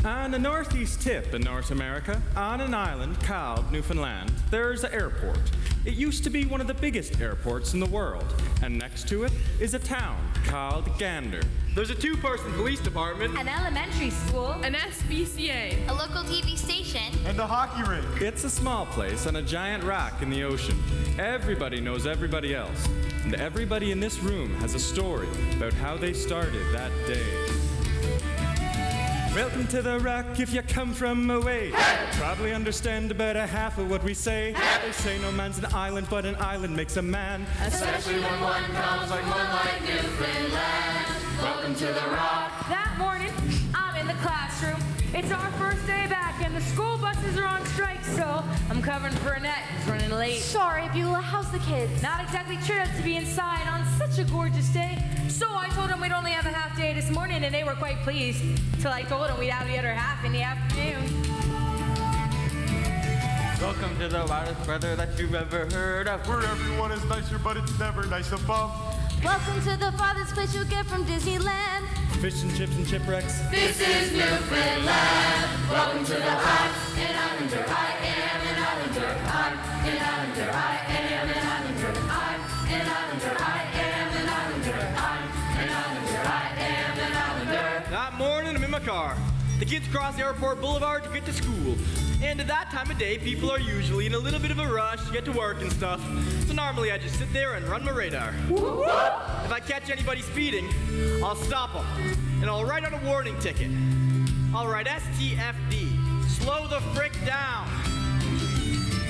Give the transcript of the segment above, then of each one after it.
On the northeast tip in North America, on an island called Newfoundland, there's an airport. It used to be one of the biggest airports in the world, and next to it is a town called Gander. There's a two-person police department, an elementary school, an SPCA, a local TV station, and a hockey rink. It's a small place on a giant rock in the ocean. Everybody knows everybody else, and everybody in this room has a story about how they started that day. Welcome to the rock if you come from away. Hey! Probably understand about a half of what we say. Hey! They say no man's an island, but an island makes a man. Especially when one comes like one like Newfoundland. Welcome to the rock. That morning, I'm in the classroom. It's our first day back, and the school buses are on strike, so I'm covering for Annette, who's running late. Sorry, Beulah. How's the kids? Not exactly thrilled to be inside on such a gorgeous day. So I told them we'd only have a half day this morning, and they were quite pleased. Till I told them we'd have the other half in the afternoon. welcome to the loudest weather that you've ever heard of. Where everyone is nicer, but it's never nice above. Welcome to the farthest place you'll get from Disneyland. Fish and chips and chipwrecks. This is Newfoundland. Welcome to the hot and islander. I am an islander. I'm an islander. I am an islander. I'm an islander. I am an islander. I'm an islander. I am an islander. That morning, I'm in my car. The kids cross Airport Boulevard to get to school. And at that time of day, people are usually in a little bit of a rush to get to work and stuff. So normally I just sit there and run my radar. If I catch anybody speeding, I'll stop them. And I'll write out a warning ticket. I'll write STFD. Slow the frick down.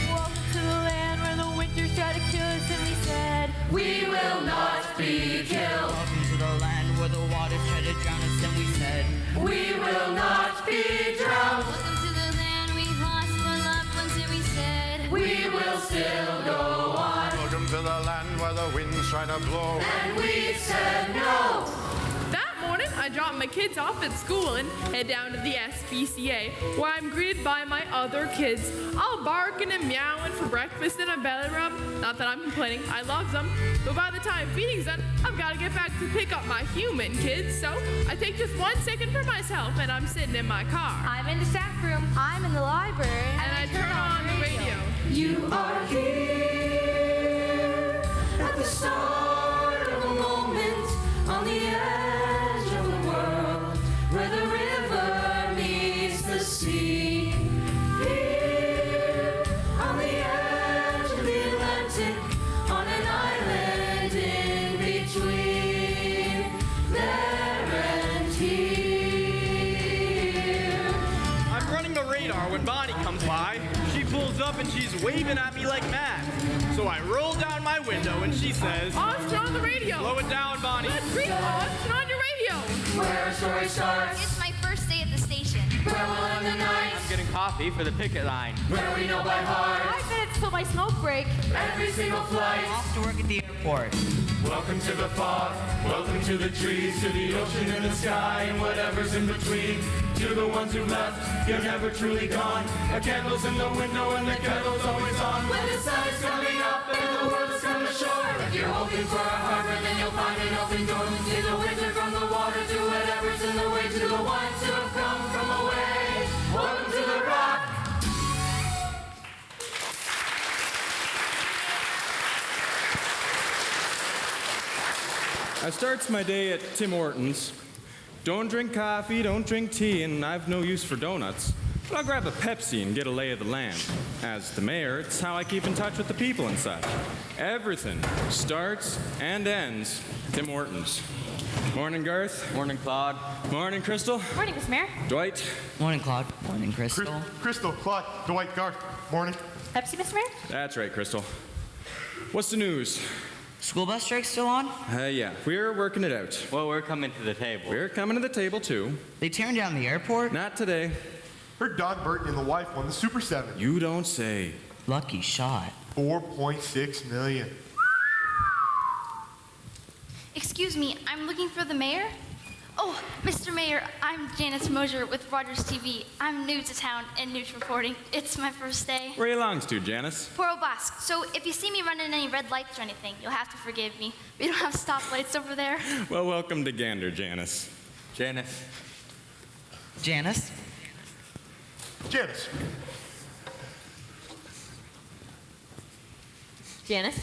Welcome to the land where the winters try to kill us, and we said, We will not be killed. Welcome to the land where the waters try to drown us, and we said, We will not be drowned. welcome to the land we lost our loved ones, and we said, We will still go on. Welcome to the land where the winds try to blow. And we said no. That morning, I dropped my kids off at school and head down to the SPCA, where I'm greeted by my other kids, all barking and meowing for breakfast and a belly rub. Not that I'm complaining, I love them. But by the time feeding's done, I've got to get back to pick up my human kids. So I take just 1 second for myself, and I'm sitting in my car. I'm in the staff room. I'm in the library. And I turn on the radio. You are here at the start of a moment on the edge of the world where the river meets the sea. Here on the edge of the Atlantic on an island in between there and here. I'm running the radar when Bonnie comes by. She pulls up and she's waving at me like mad. So I roll down my window and she says, Austin on the radio. Slow it down, Bonnie. Let's read Austin on your radio. Where our story starts, it's my first day at the station. where we'll end the night, I'm getting coffee for the picket line. where we know by heart 5 minutes till my smoke break. every single flight. off to work at the airport. Welcome to the fog, welcome to the trees, to the ocean and the sky, and whatever's in between. To the ones who left, you're never truly gone. A candle's in the window and the kettle's always on. When the sun is coming up and the world is coming ashore, if you're hoping for a harbor, then you'll find an open door. To the winter from the water, to whatever's in the way, to the ones who have come from away. Welcome to the rock. I starts my day at Tim Hortons. Don't drink coffee, don't drink tea, and I've no use for donuts. But I'll grab a Pepsi and get a lay of the land. As the mayor, it's how I keep in touch with the people and such. Everything starts and ends Tim Hortons. Morning, Garth. Morning, Claude. Morning, Crystal. Morning, Miss Mayor. Dwight. Morning, Claude. Morning, Crystal. Crystal, Claude, Dwight, Garth. Morning. Pepsi, Miss Mayor. That's right, Crystal. What's the news? School bus strike still on? Yeah, we're working it out. Well, we're coming to the table. We're coming to the table, too. They tearing down the airport? Not today. Heard Don Burton and the wife won the Super 7. You don't say. Lucky shot. 4.6 million. excuse me, I'm looking for the mayor. Oh, Mr. Mayor, I'm Janice Mosier with Rogers TV. I'm new to town and news reporting. It's my first day. Where you longs to, Janice? Port Basque. So if you see me running any red lights or anything, you'll have to forgive me. We don't have stoplights over there. Well, welcome to Gander, Janice. Janice. Janice, Janice. Janice?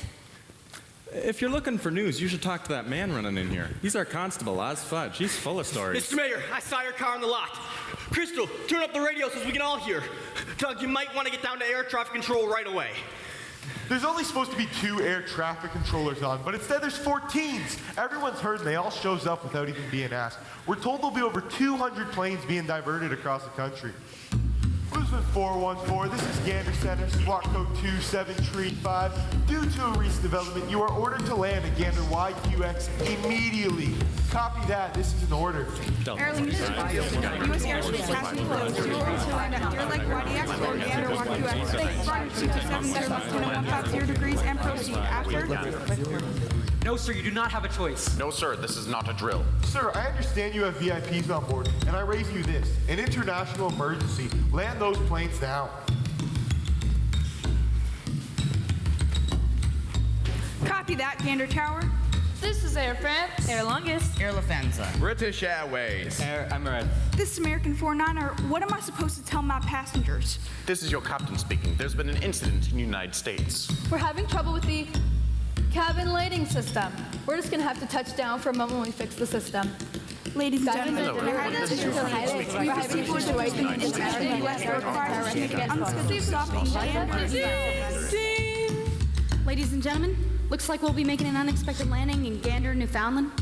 If you're looking for news, you should talk to that man running in here. He's our constable, Oz Fudge. He's full of stories. Mr. Mayor, I saw your car in the lot. Crystal, turn up the radio so we can all hear. Doug, you might want to get down to air traffic control right away. There's only supposed to be 2 air traffic controllers on, but instead there's 14s. Everyone's heard and they all shows up without even being asked. We're told there'll be over 200 planes being diverted across the country. Bluesman 414, this is Gander Center, SWAT code 2735. Due to a recent development, you are ordered to land at Gander YQX immediately. Copy that, this is an order. Airlink U.S. airspace has been closed. You are ordered to land at Deer Lake YDX or Gander YQX. Flight 227 degrees and proceed after. No, sir, you do not have a choice. No, sir, this is not a drill. Sir, I understand you have VIPs on board, and I raise you this. An international emergency. Land those planes now. Copy that, Gander Tower. This is Air France. Air Longus. Air Lufthansa. British Airways. Air Emirates. This is American 49er. What am I supposed to tell my passengers? This is your captain speaking. There's been an incident in the United States. We're having trouble with the cabin lighting system. We're just gonna have to touch down for a moment when we fix the system. Ladies and gentlemen, Hello. we have received orders to begin inspection of U.S. aircraft on scheduled stop in Gander. Ladies and gentlemen, looks like we'll be making an unexpected landing in Gander, Newfoundland.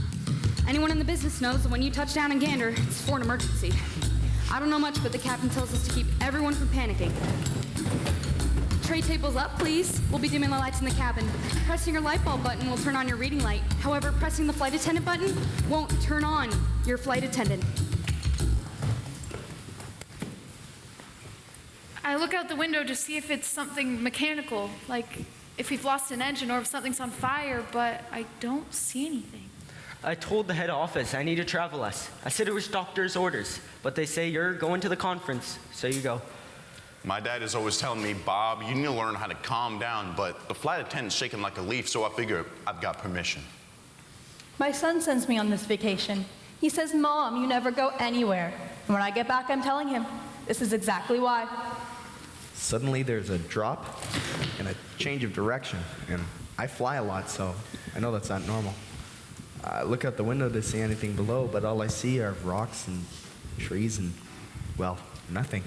Anyone in the business knows that when you touch down in Gander, it's for an emergency. I don't know much, but the captain tells us to keep everyone from panicking. Tray tables up, please. We'll be dimming the lights in the cabin. Pressing your light bulb button will turn on your reading light. However, pressing the flight attendant button won't turn on your flight attendant. I look out the window to see if it's something mechanical, like if we've lost an engine or if something's on fire, but I don't see anything. I told the head office I need to travel less. I said it was doctor's orders, but they say you're going to the conference, so you go. My dad is always telling me, Bob, you need to learn how to calm down, but the flight attendant's shaking like a leaf, so I figure I've got permission. My son sends me on this vacation. He says, Mom, you never go anywhere. And when I get back, I'm telling him, this is exactly why. Suddenly there's a drop and a change of direction, and I fly a lot, so I know that's not normal. I look out the window to see anything below, but all I see are rocks and trees and, well, nothing.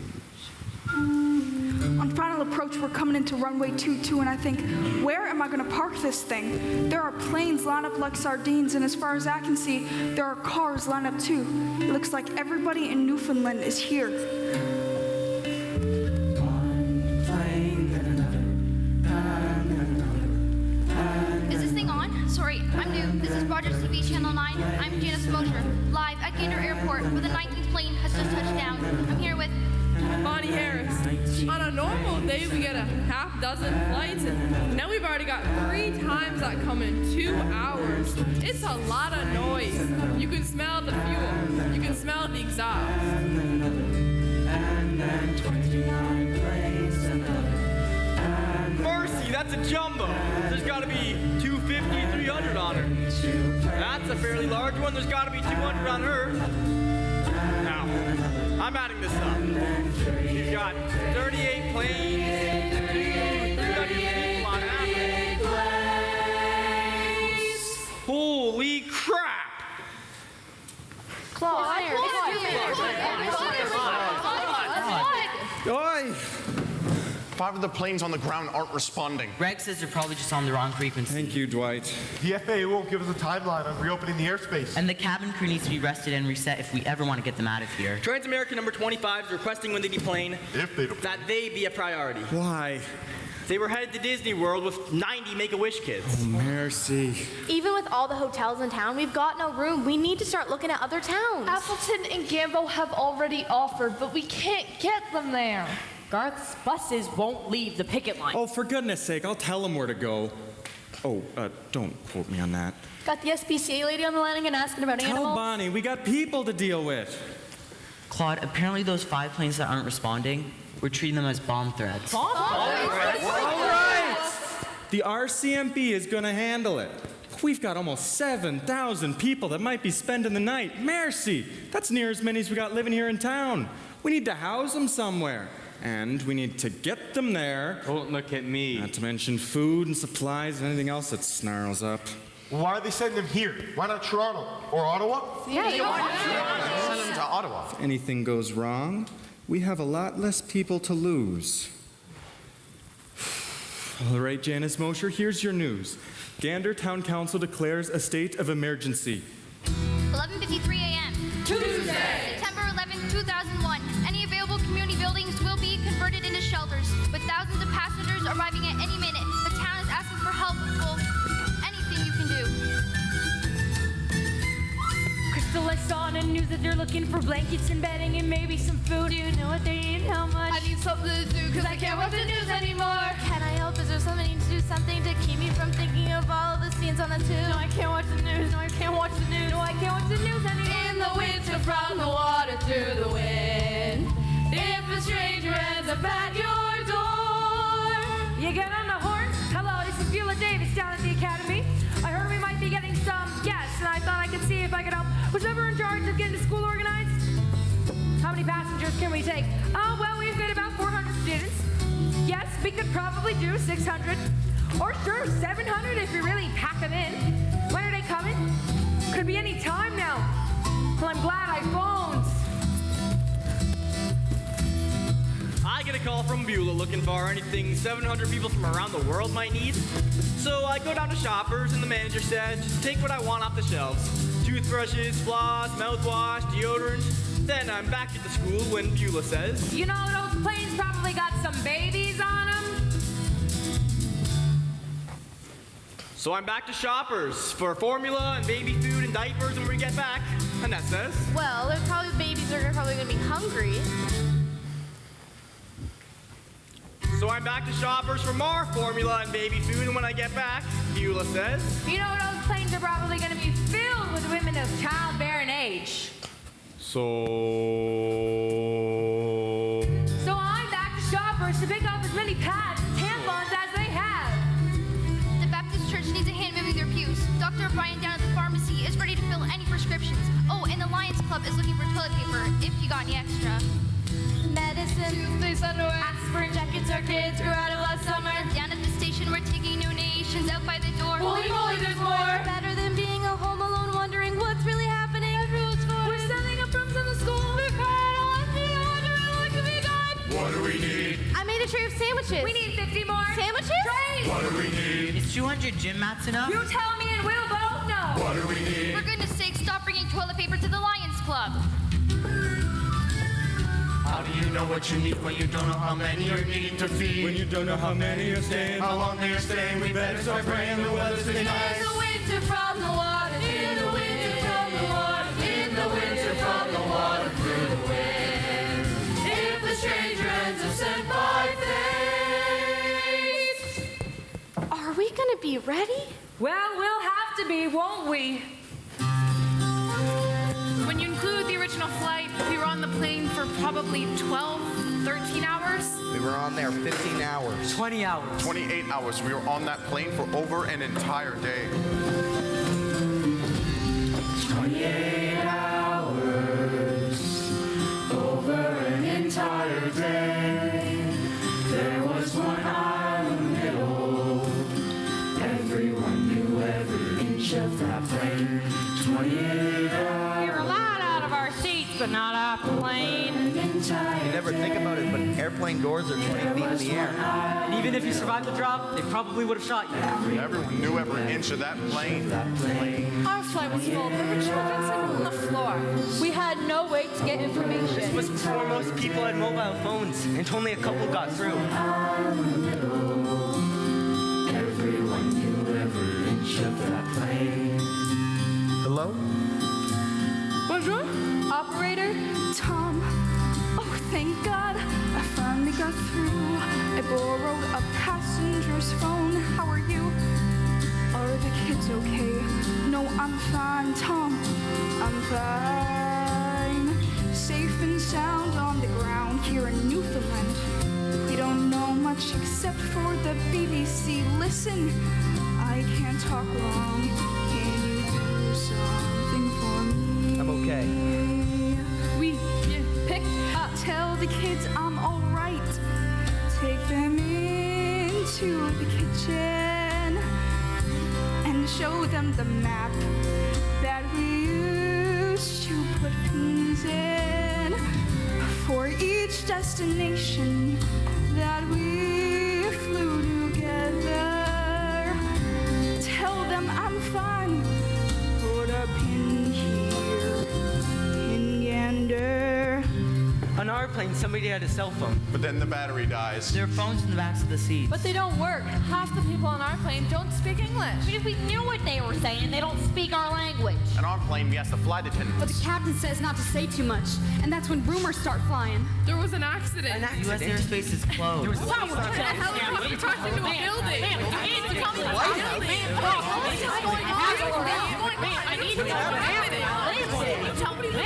On final approach, we're coming into runway 22, and I think, where am I going to park this thing? There are planes lined up like sardines, and as far as I can see, there are cars lined up too. It looks like everybody in Newfoundland is here. Is this thing on? Sorry, I'm new. This is Rogers TV Channel 9. I'm Janice Mosher, live at Gander Airport, where the 19th plane has just touched down. I'm here with Bonnie Harris. On a normal day, we get a half dozen flights, and now we've already got 3 times that come in 2 hours. It's a lot of noise. You can smell the fuel. You can smell the exhaust. Mercy, that's a jumbo. There's got to be 250 and 300 on her. That's a fairly large one. There's got to be 200 on her. Now, I'm adding this up. You've got 38 planes, 230 people on average. Holy crap! Claude. Oi! 5 of the planes on the ground aren't responding. Greg says they're probably just on the wrong frequency. Thank you, Dwight. The FAA won't give us a timeline on reopening the airspace. And the cabin crew needs to be rested and reset if we ever want to get them out of here. Transamerican number 25 is requesting when they deplane that they be a priority. Why? They were headed to Disney World with 90 Make-A-Wish kids. Oh, mercy. Even with all the hotels in town, we've got no room. We need to start looking at other towns. Appleton and Gambo have already offered, but we can't get them there. Garth's buses won't leave the picket line. Oh, for goodness sake, I'll tell them where to go. Oh, don't quote me on that. Got the SPCA lady on the line again asking about Tell animals. Bonnie, we got people to deal with. Claude, apparently those 5 planes that aren't responding, we're treating them as bomb threats. All right! The RCMP is going to handle it. We've got almost 7,000 people that might be spending the night. Mercy! That's near as many as we got living here in town. We need to house them somewhere. And we need to get them there. Don't look at me. Not to mention food and supplies and anything else that snarls up. Why are they sending them here? Why not Toronto or Ottawa? Yeah, Send them to Ottawa. If anything goes wrong, we have a lot less people to lose. All right, Janice Mosher, here's your news. Gander Town Council declares a state of emergency. 11:53 a.m. Tuesday. September 11, 2001. Any available community buildings will be converted into shelters, with thousands of passengers arriving at any minute. The town is asking for help. Well, anything you can do. Crystal, I saw on the news that they're looking for blankets and bedding and maybe some food. Do you know what they need? How much? I need something to do because I can't watch the news anymore. Can I help? Is there somebody to do something to keep me from thinking of all the scenes on the tube? No, I can't watch the news. No, I can't watch the news. No, I can't watch the news anymore. In the winter, from the water to the wind. If a stranger ends up at your door. You get on the horn? Hello, this is Beulah Davis down at the academy. I heard we might be getting some guests, and I thought I could see if I could help. Who's ever in charge of getting the school organized? How many passengers can we take? Oh, well, we've got about 400 students. Yes, we could probably do 600. Or sure, 700 if we really pack them in. When are they coming? Could be any time now. Well, I'm glad I phoned. I get a call from Beulah looking for anything 700 people from around the world might need. So I go down to Shoppers, and the manager said, just take what I want off the shelves. Toothbrushes, floss, mouthwash, deodorant. Then I'm back at the school when Beulah says, You know, those planes probably got some babies on them. so I'm back to Shoppers for formula and baby food and diapers when we get back. Annette says, Well, there's probably babies are probably going to be hungry. so I'm back to Shoppers for more formula and baby food, and when I get back, Beulah says, You know, those planes are probably going to be filled with women of childbearing age. So I'm back to Shoppers to pick up as many pads and tampons as they have. The Baptist Church needs a hand moving their pews. Dr. O'Brien down at the pharmacy is ready to fill any prescriptions. Oh, and the Lions Club is looking for toilet paper, if you got any extra. Medicine, Toothpaste, underwear. aspirin jackets our kids grew out of last summer. Down at the station, we're taking donations out by the door. Holy moly, there's more. Better than being a home alone wondering what's really happening. We're sending up rooms in the school. We're crying a lot. You know, wondering what could be done. What do we need? I made a tray of sandwiches. We need 50 more. Sandwiches? Trays. What do we need? Is 200 gym mats enough? You tell me and we'll both know. What do we need? For goodness sake, stop bringing toilet paper to the Lions Club. How do you know what you need when you don't know how many you're needing to feed? when you don't know how many are staying, How long they're staying, we better start praying the weather stays nice. In the winter, from the water. In the winter, from the water. In the winter, from the water through the wind. If a stranger ends up sent by fate. Are we going to be ready? Well, we'll have to be, won't we? When you include the original flight, we were on the plane for probably 12, 13 hours. We were on there 15 hours. 20 hours. 28 hours. We were on that plane for over an entire day. 28 hours over an entire day. There was one island in the middle. Everyone knew every inch of that plane. 28 hours. We were a lot out of our seats, but not off the plane. You never think about it, but airplane doors are 20 feet in the air. And even if you survived the drop, they probably would have shot you. Everyone knew every inch of that plane. Our flight was full. There were children sleeping on the floor. We had no way to get This information. was before most people had mobile phones, and only a couple got through. Everyone knew every inch of that plane. Hello? Bonjour. Operator? Tom. Oh, thank God. I finally got through. I borrowed a passenger's phone. How are you? Are the kids okay? No, I'm fine, Tom. I'm fine. Safe and sound on the ground here in Newfoundland. We don't know much except for the BBC. Listen, I can't talk long. Can you do something for me? I'm okay. We picked up. Tell the kids I'm alright. kitchen and show them the map that we used to put pins in for each destination that we flew together. Tell them I'm fine. Put a pin here in Gander. On our plane, somebody had a cell phone. But then the battery dies. There are phones in the backs of the seats. But they don't work. Half the people on our plane don't speak English. If we knew what they were saying, they don't speak our language. On our plane, we asked the flight attendants. But the captain says not to say too much, and that's when rumors start flying. There was an accident. U.S. airspace is closed. Wow, what the hell is he crashed into a building? I need to tell me what's going on. I need to know what happened. Tell me what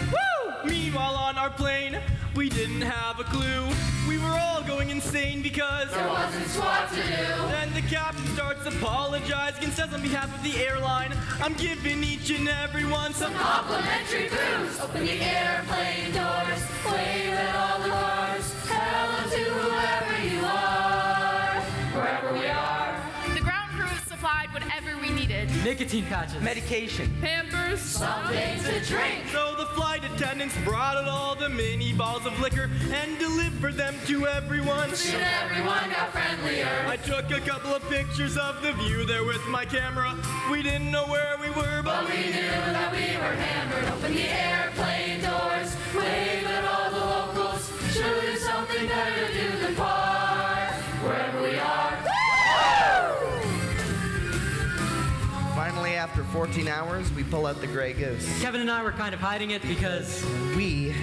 Woo! Meanwhile, on our plane, we didn't have a clue. We were all going insane because there wasn't squat to do. Then the captain starts apologizing and says on behalf of the airline, I'm giving each and every one some complimentary booze. Open the airplane doors, wave at all the cars. Hello to whoever you are, wherever we are. The ground crew supplied whatever we needed. Nicotine patches. Medication. Pampers. Something to drink. So the flight attendants brought out all the mini balls of liquor and delivered them to everyone. Soon everyone got friendlier. I took a couple of pictures of the view there with my camera. We didn't know where we were, but we knew that we were hammered. Open the airplane doors, wave at all the locals. Sure there's something better to do than park wherever we are. Finally, after 14 hours, we pull out the Grey Goose. Kevin and I were kind of hiding it because we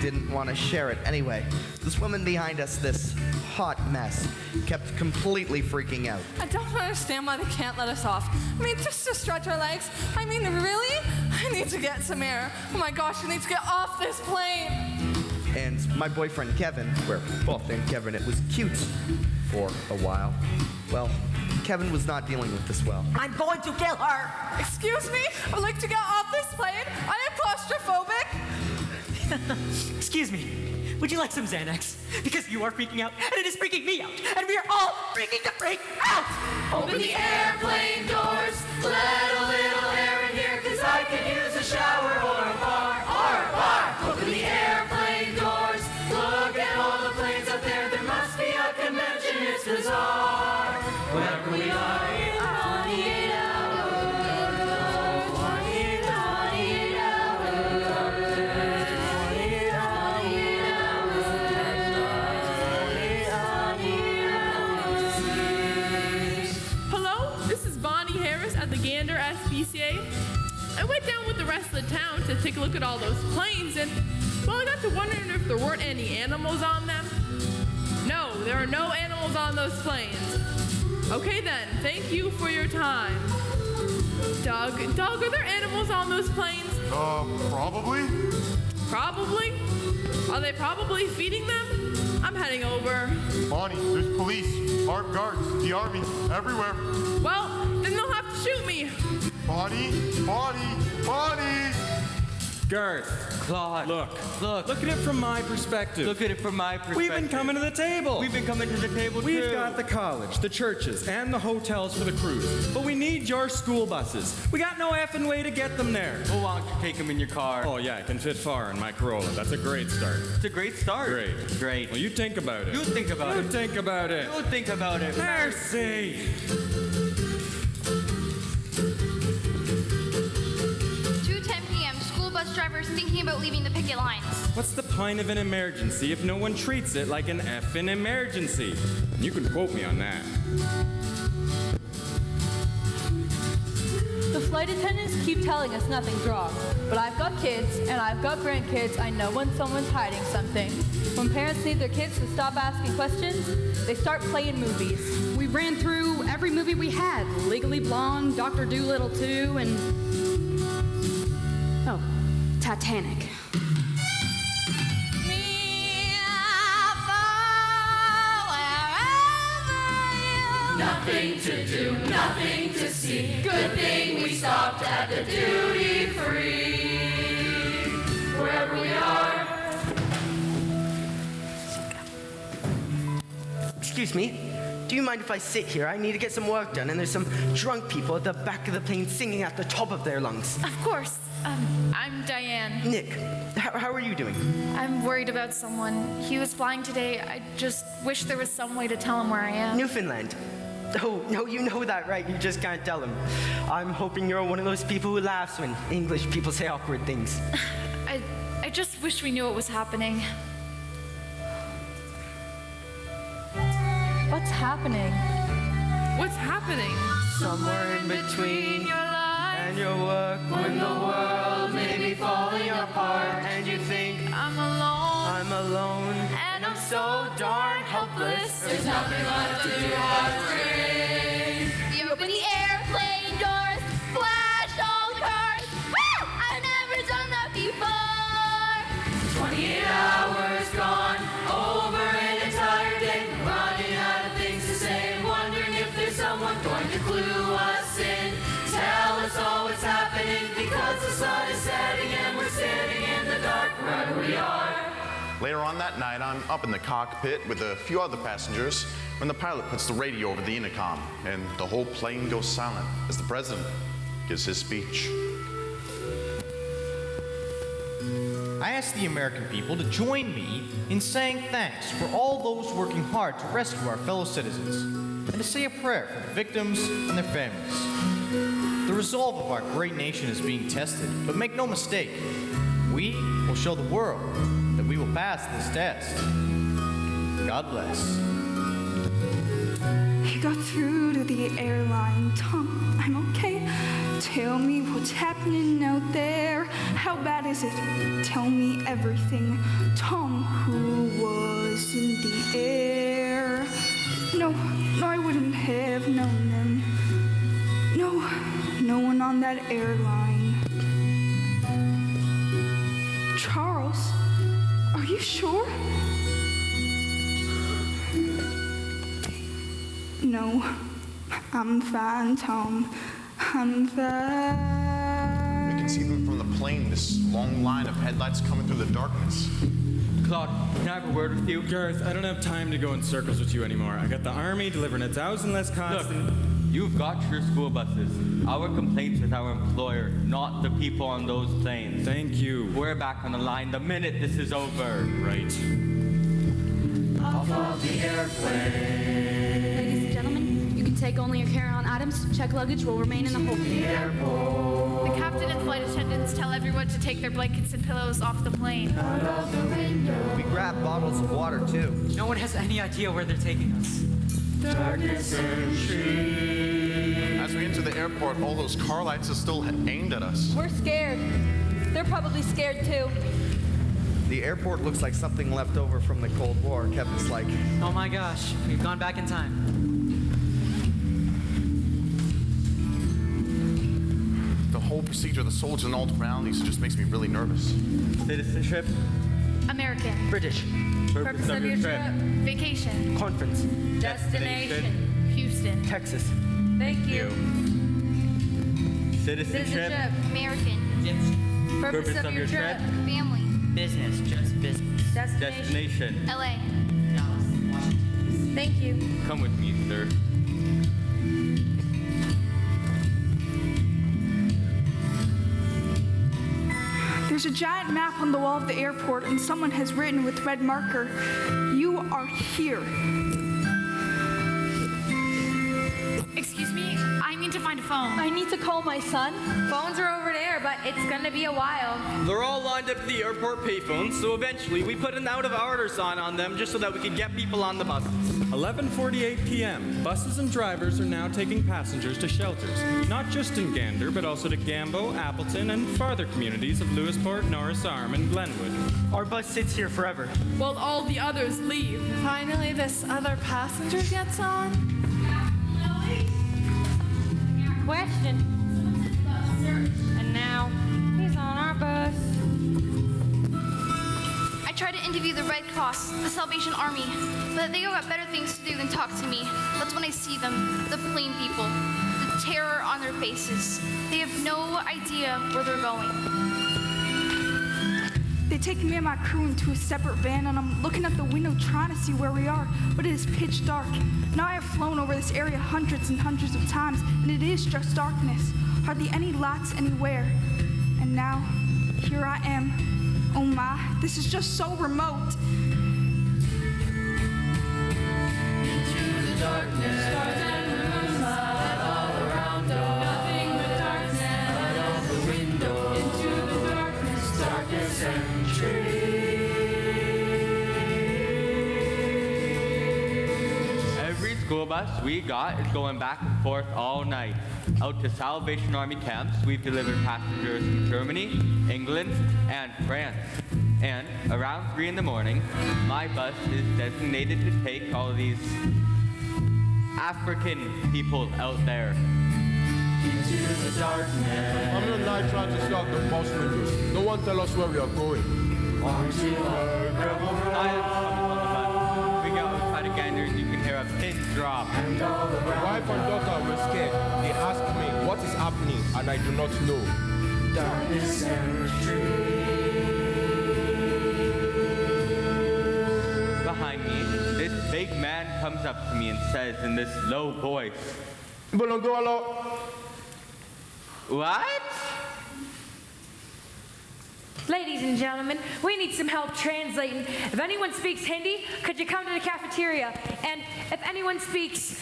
didn't want to share it. Anyway, this woman behind us, this hot mess, kept completely freaking out. I don't understand why they can't let us off. I mean, just to stretch our legs. I mean, really? I need to get some air. Oh my gosh, I need to get off this plane. And my boyfriend Kevin, we're both named Kevin, it was cute for a while. Well, Kevin was not dealing with this well. I'm going to kill her. Excuse me? I'd like to get off this plane. I am claustrophobic. Excuse me. Would you like some Xanax? Because you are freaking out, and it is freaking me out, and we are all freaking the freak out! Open the airplane doors, let a little air in here, 'cause I could use a shower or a bar, Open the airplane doors, look at all the planes up there, there must be a convention, it's bizarre. Wherever we are, 28 hours, 28 Hello, this is Bonnie Harris at the Gander SPCA. I went down with the rest of the town to take a look at all those planes, and well, I got to wondering if there weren't any animals on them. No, there are no animals on those planes. Okay then, thank you for your time. Doug, are there animals on those planes? Probably. Probably? Are they probably feeding them? I'm heading over. Bonnie, there's police, armed guards, the army, everywhere. Well, then they'll have to shoot me. Bonnie! Garth. Claude. Look at it from my perspective. Look at it from my perspective. We've been coming to the table. We've been coming to the table too. We've got the college, the churches, and the hotels for the cruise. But we need your school buses. We got no effing way to get them there. Well, why don't you take them in your car? Oh, yeah, I can fit far in my Corolla. That's a great start. It's a great start. Great. Well, you think about it. You think about it. You think about it. You think about it. Mercy. 2:10 p.m. School bus drivers thinking about leaving the picket lines. What's the point of an emergency if no one treats it like an effing emergency? You can quote me on that. The flight attendants keep telling us nothing's wrong, but I've got kids and I've got grandkids. I know when someone's hiding something. When parents need their kids to stop asking questions, they start playing movies. We ran through every movie we had. Legally Blonde, Dr. Dolittle 2, and... oh, Titanic. Nothing to do, nothing to see. Good thing we stopped at the duty free. Wherever we are. Excuse me. Do you mind if I sit here? I need to get some work done, and there's some drunk people at the back of the plane singing at the top of their lungs. Of course. I'm Diane. Nick, how are you doing? I'm worried about someone. He was flying today. I just wish there was some way to tell him where I am. Newfoundland. Oh, no, you know that, right? You just can't tell him. I'm hoping you're one of those people who laughs when English people say awkward things. I just wish we knew what was happening. What's happening? What's happening? Somewhere in between your life and your work, when the world may be falling apart, and you think I'm alone, and I'm so darn helpless. There's nothing left to do but pray. You open the airplane doors, flash all the cars. Woo! I've never done that before. 28 hours gone, over an entire day, running out of things to say, wondering if there's someone going to clue us in. Tell us all what's happening, because the sun is setting and we're sitting in the dark wherever we are. Later on that night, I'm up in the cockpit with a few other passengers when the pilot puts the radio over the intercom, and the whole plane goes silent as the president gives his speech. I ask the American people to join me in saying thanks for all those working hard to rescue our fellow citizens, and to say a prayer for the victims and their families. The resolve of our great nation is being tested, but make no mistake, we will show the world that we will pass this test. God bless. He got through to the airline. Tom, I'm okay. Tell me what's happening out there. How bad is it? Tell me everything. Tom, who was in the air? No, I wouldn't have known them. No one on that airline. Charles, are you sure? No, I'm fine, Tom. I'm fine. We can see them from the plane, this long line of headlights coming through the darkness. Claude, can I have a word with you? Garth, I don't have time to go in circles with you anymore. I got the army delivering 1,000 less constant... Look, you've got your school buses. Our complaints with our employer, not the people on those planes. Thank you. We're back on the line the minute this is over. Right. Off of the airplane. Ladies and gentlemen, you can take only your carry-on items. Check luggage will remain in the hold. The captain and flight attendants tell everyone to take their blankets and pillows off the plane. Out of the window. We grab bottles of water, too. No one has any idea where they're taking us. Darkness and trees. As we enter the airport, all those car lights are still aimed at us. We're scared. They're probably scared too. The airport looks like something left over from the Cold War. Kevin's like, oh my gosh, we've gone back in time. The whole procedure, the soldiers and all formalities, just makes me really nervous. Citizenship? American. British. Purpose of your trip? Vacation. Conference. Destination. Houston. Texas. Thank you. Citizenship? American. Purpose of your trip? Family. Business, just business. Destination? LA. Thank you. Come with me, sir. There's a giant map on the wall of the airport, and someone has written with red marker, "You are here." Excuse me, I need to find a phone. I need to call my son. Phones are over there, but it's gonna be a while. They're all lined up at the airport payphones, so eventually we put an out-of-order sign on them just so that we could get people on the buses. 11:48 p.m. Buses and drivers are now taking passengers to shelters, not just in Gander, but also to Gambo, Appleton, and farther communities of Lewisport, Norris Arm, and Glenwood. Our bus sits here forever. While all the others leave. Finally, this other passenger gets on. Question. And now, he's on our bus. I tried to interview the Red Cross, the Salvation Army, but they got better things to do than talk to me. That's when I see them, the plain people, the terror on their faces. They have no idea where they're going. They taken me and my crew into a separate van, and I'm looking at the window trying to see where we are, but it is pitch dark. Now I have flown over this area hundreds and hundreds of times, and it is just darkness. Hardly any lights anywhere. And now, here I am. Oh my, this is just so remote. Into the darkness, stars and moonlight all around us. Nothing but darkness out of the window. Into the darkness, darkness and trees. Every school bus we got is going back and forth all night. Out to Salvation Army camps, we've delivered passengers from Germany, England, and France. And around 3 in the morning, my bus is designated to take all of these African people out there. Into the darkness. I'm not night trying to stop the bus windows. No one tell us where we are going. Onto a gravel road. We go outside of Gander and you can hear a pin drop. My wife and daughter were scared. They asked me what is happening, and I do not know. Darkness and Behind me, this big man comes up to me and says in this low voice, "What?" Ladies and gentlemen, we need some help translating. If anyone speaks Hindi, could you come to the cafeteria? And if anyone speaks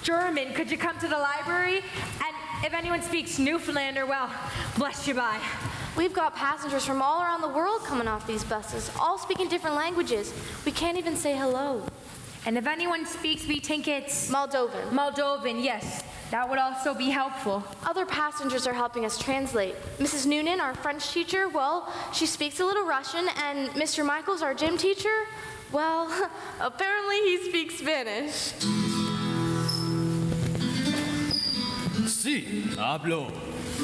German, could you come to the library? And if anyone speaks Newfoundlander, well, bless you bye. We've got passengers from all around the world coming off these buses, all speaking different languages. We can't even say hello. And if anyone speaks, we think it's Moldovan. Moldovan, yes. That would also be helpful. Other passengers are helping us translate. Mrs. Noonan, our French teacher, well, she speaks a little Russian, and Mr. Michaels, our gym teacher, well, apparently he speaks Spanish. Sí, hablo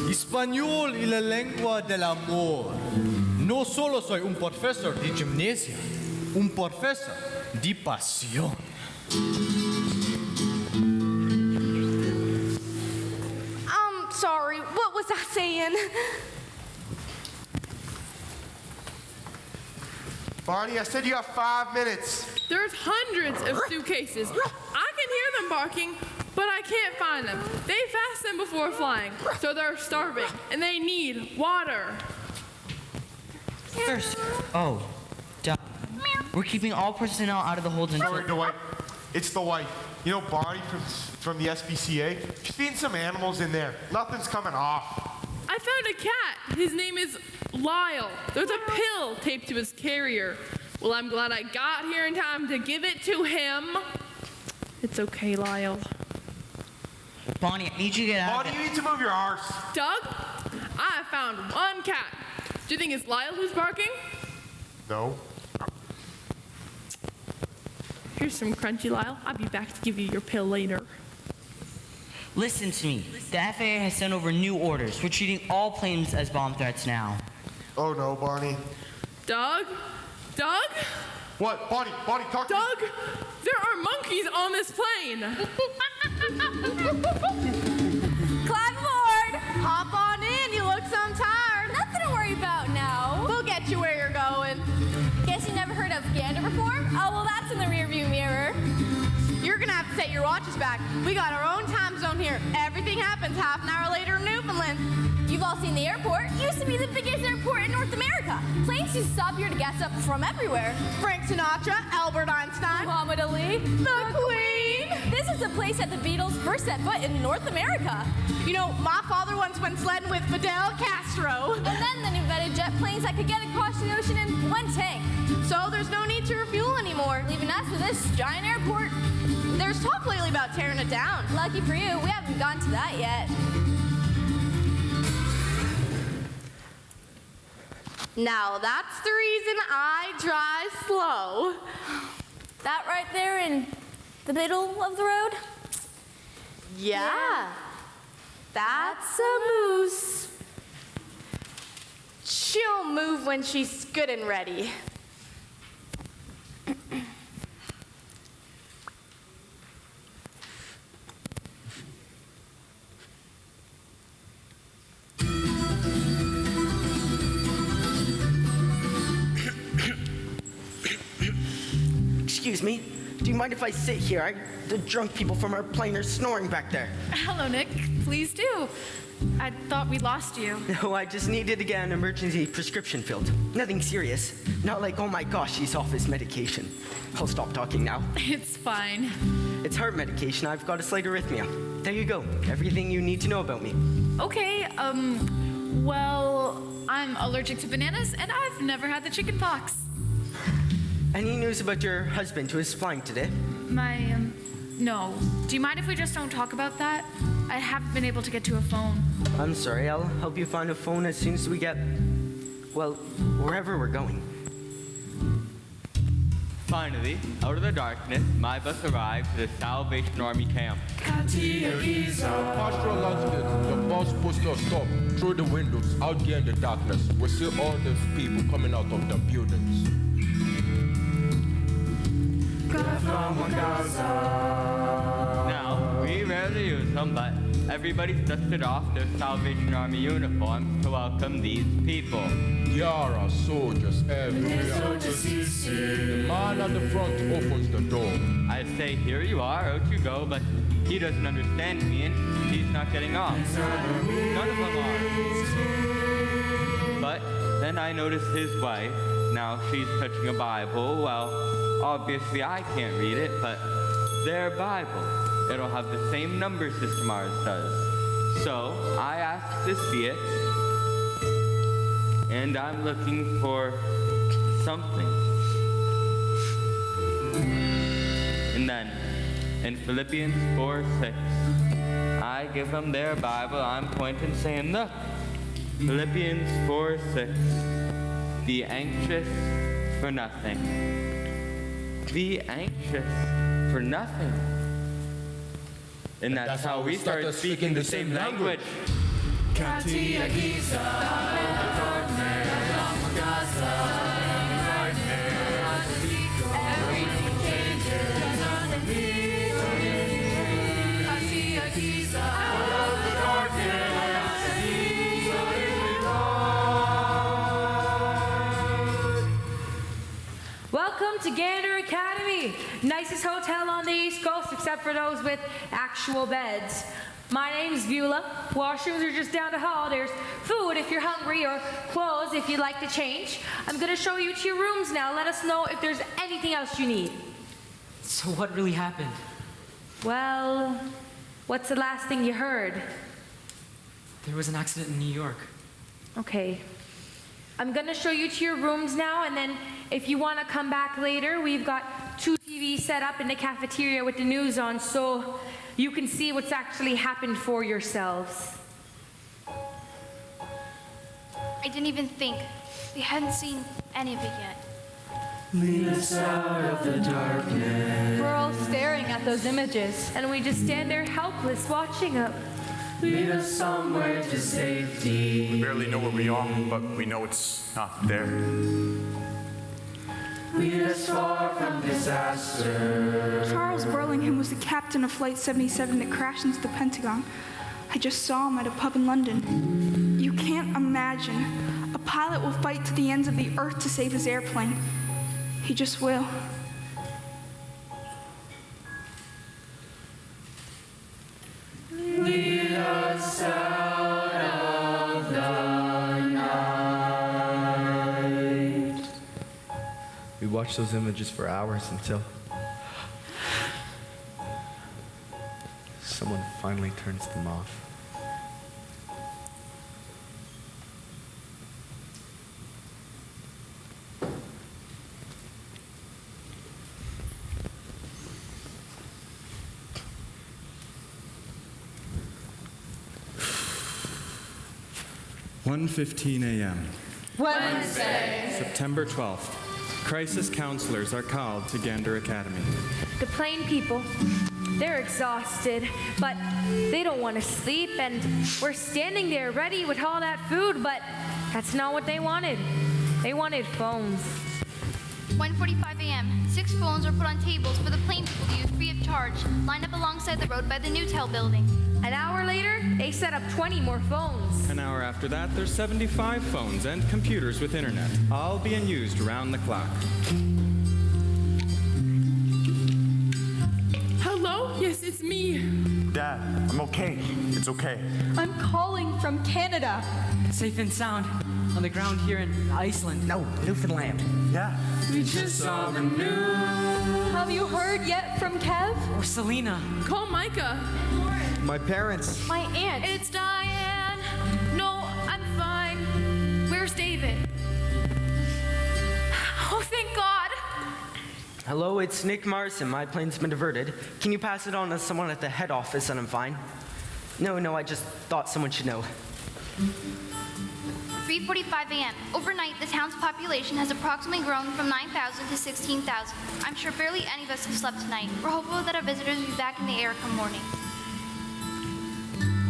español y la lengua del amor. No solo soy un profesor de gimnasia, un profesor de pasión. Sorry, what was I saying? Barney, I said you got 5 minutes. There's hundreds of suitcases. I can hear them barking, but I can't find them. They fasten before flying, so they're starving, and they need water. First, oh, duh. We're keeping all personnel out of the holds until... Sorry, Dwight. It's the wife. You know Barney from the SPCA? She's feeding some animals in there. Nothing's coming off. I found a cat. His name is Lyle. There's a pill taped to his carrier. Well, I'm glad I got here in time to give it to him. It's okay, Lyle. Bonnie, I need you to get out. Bonnie, you need to move your arse. Doug, I found one cat. Do you think it's Lyle who's barking? No. Here's some crunchy, Lyle. I'll be back to give you your pill later. Listen to me. The FAA has sent over new orders. We're treating all planes as bomb threats now. Oh no, Barney. Doug? Doug? What? Barney, talk to me. Doug, there are monkeys on this plane. Climb aboard. Hop on in. You look some tired. Nothing to worry about now. We'll get you where you're going. Guess you never heard of Gander before? Oh, well, that's in the rearview mirror. You're gonna have to set your watches back. We got our own time zone here. Everything happens half an hour later in Newfoundland. You've all seen the airport. It used to be the biggest airport in North America. Planes used to stop here to gas up from everywhere. Frank Sinatra, Albert Einstein, Muhammad Ali, the Queen. This is the place that the Beatles first set foot in North America. You know, my father once went sledding with Fidel Castro. And then they invented jet planes that could get across the ocean in one tank. So there's no need to refuel anymore. Leaving us with this giant airport. There's talk lately about tearing it down. Lucky for you, we haven't gone to that yet. Now that's the reason I drive slow. That right there in the middle of the road? Yeah. That's a moose. She'll move when she's good and ready. excuse me. Do you mind if I sit here? The drunk people from our plane are snoring back there. Hello, Nick. Please do. I thought we lost you. No, I just needed to get an emergency prescription filled. Nothing serious. Not like, oh my gosh, she's off his medication. I'll stop talking now. It's fine. It's heart medication. I've got a slight arrhythmia. There you go. Everything you need to know about me. Okay, well, I'm allergic to bananas and I've never had the chicken pox. Any news about your husband who is flying today? No. Do you mind if we just don't talk about that? I haven't been able to get to a phone. I'm sorry. I'll help you find a phone as soon as we get, well, wherever we're going. Finally, out of the darkness, my bus arrived to the Salvation Army camp. Pastoral landscape, the bus pushed us stop through the windows out there in the darkness. We see all those people coming out of the buildings. Now, we rarely use them, but everybody's dusted off their Salvation Army uniforms to welcome these people. There are soldiers everywhere. The man at the front opens the door. I say, here you are, out you go, but he doesn't understand me and he's not getting off. None of them are. But then I notice his wife. Now she's touching a Bible. Well, obviously I can't read it, but their Bible, it'll have the same number system ours does. So I asked to see it, and I'm looking for something. And then, in Philippians 4:6, I give them their Bible. I'm pointing, saying, look, Philippians 4:6, be anxious for nothing. Be anxious for nothing. And that's how we started speaking the same language. Welcome to Gander Academy, nicest hotel on the East Coast except for those with actual beds. My name's Beulah. Washrooms are just down the hall. There's food if you're hungry or clothes if you'd like to change. I'm going to show you to your rooms now. Let us know if there's anything else you need. So what really happened? Well, what's the last thing you heard? There was an accident in New York. Okay. I'm going to show you to your rooms now, and then if you want to come back later, we've got 2 TVs set up in the cafeteria with the news on so you can see what's actually happened for yourselves. I didn't even think. We hadn't seen any of it yet. Lead us out of the darkness. We're all staring at those images, and we just stand there helpless watching them. Lead us somewhere to safety. We barely know where we are, but we know it's not there. Lead us far from disaster. Charles Burlingham was the captain of Flight 77 that crashed into the Pentagon. I just saw him at a pub in London. You can't imagine. A pilot will fight to the ends of the earth to save his airplane. He just will. Lead us out of the night. We watched those images for hours until someone finally turns them off. (1:15 a.m. Wednesday. September 12th. Crisis counselors are called to Gander Academy. The plain people, they're exhausted, but they don't want to sleep, and we're standing there ready with all that food, but that's not what they wanted. They wanted phones. 1:45 a.m. 6 phones were put on tables for the plain people to use free of charge, lined up alongside the road by the Newtel building. An hour later, they set up 20 more phones. An hour after that, there's 75 phones and computers with internet, all being used around the clock. It's me. Dad, I'm okay. It's okay. I'm calling from Canada. Safe and sound on the ground here in Iceland. No, Newfoundland. Yeah. We just saw the news. Have you heard yet from Kev? Or Selena. Call Micah. My parents. My aunt. It's Diane. No, I'm fine. Where's David? Oh, thank God. Hello, it's Nick Morrison. My plane's been diverted. Can you pass it on to someone at the head office that I'm fine? No, I just thought someone should know. 3:45 a.m. Overnight, the town's population has approximately grown from 9,000 to 16,000. I'm sure barely any of us have slept tonight. We're hopeful that our visitors will be back in the air come morning.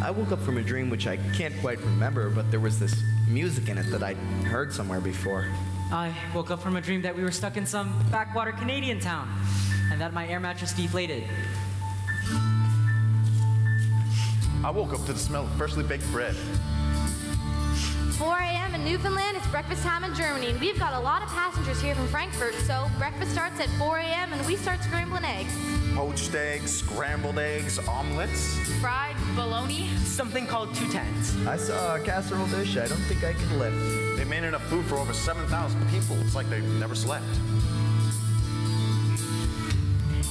I woke up from a dream which I can't quite remember, but there was this music in it that I'd heard somewhere before. I woke up from a dream that we were stuck in some backwater Canadian town, and that my air mattress deflated. I woke up to the smell of freshly baked bread. 4 a.m. in Newfoundland, it's breakfast time in Germany, and we've got a lot of passengers here from Frankfurt, so breakfast starts at 4 a.m. and we start scrambling eggs. Poached eggs, scrambled eggs, omelets. Fried bologna. Something called 210s. I saw a casserole dish I don't think I could lift. They made enough food for over 7,000 people. It's like they never slept.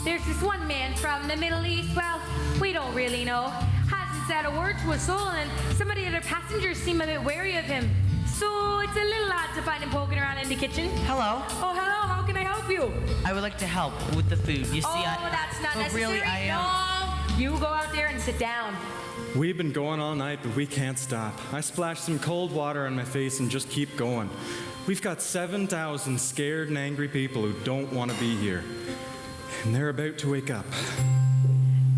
There's this one man from the Middle East, well, we don't really know. Hasn't said a word to a soul, and some of the other passengers seem a bit wary of him. So it's a little odd to find him poking around in the kitchen. Hello. Oh, hello, how can I help you? I would like to help with the food. You see, that's not necessary. Really, No, you go out there and sit down. We've been going all night, but we can't stop. I splash some cold water on my face and just keep going. We've got 7,000 scared and angry people who don't want to be here. And they're about to wake up.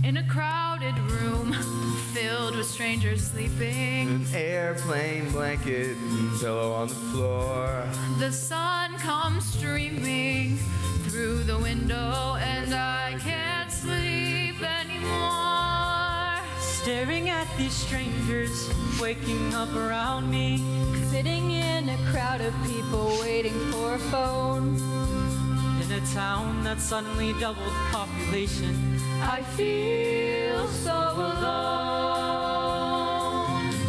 In a crowded room filled with strangers sleeping. An airplane blanket and pillow on the floor. The sun comes streaming through the window and I can't sleep anymore. Staring at these strangers waking up around me. Sitting in a crowd of people waiting for a phone. In a town that suddenly doubled population, I feel so alone.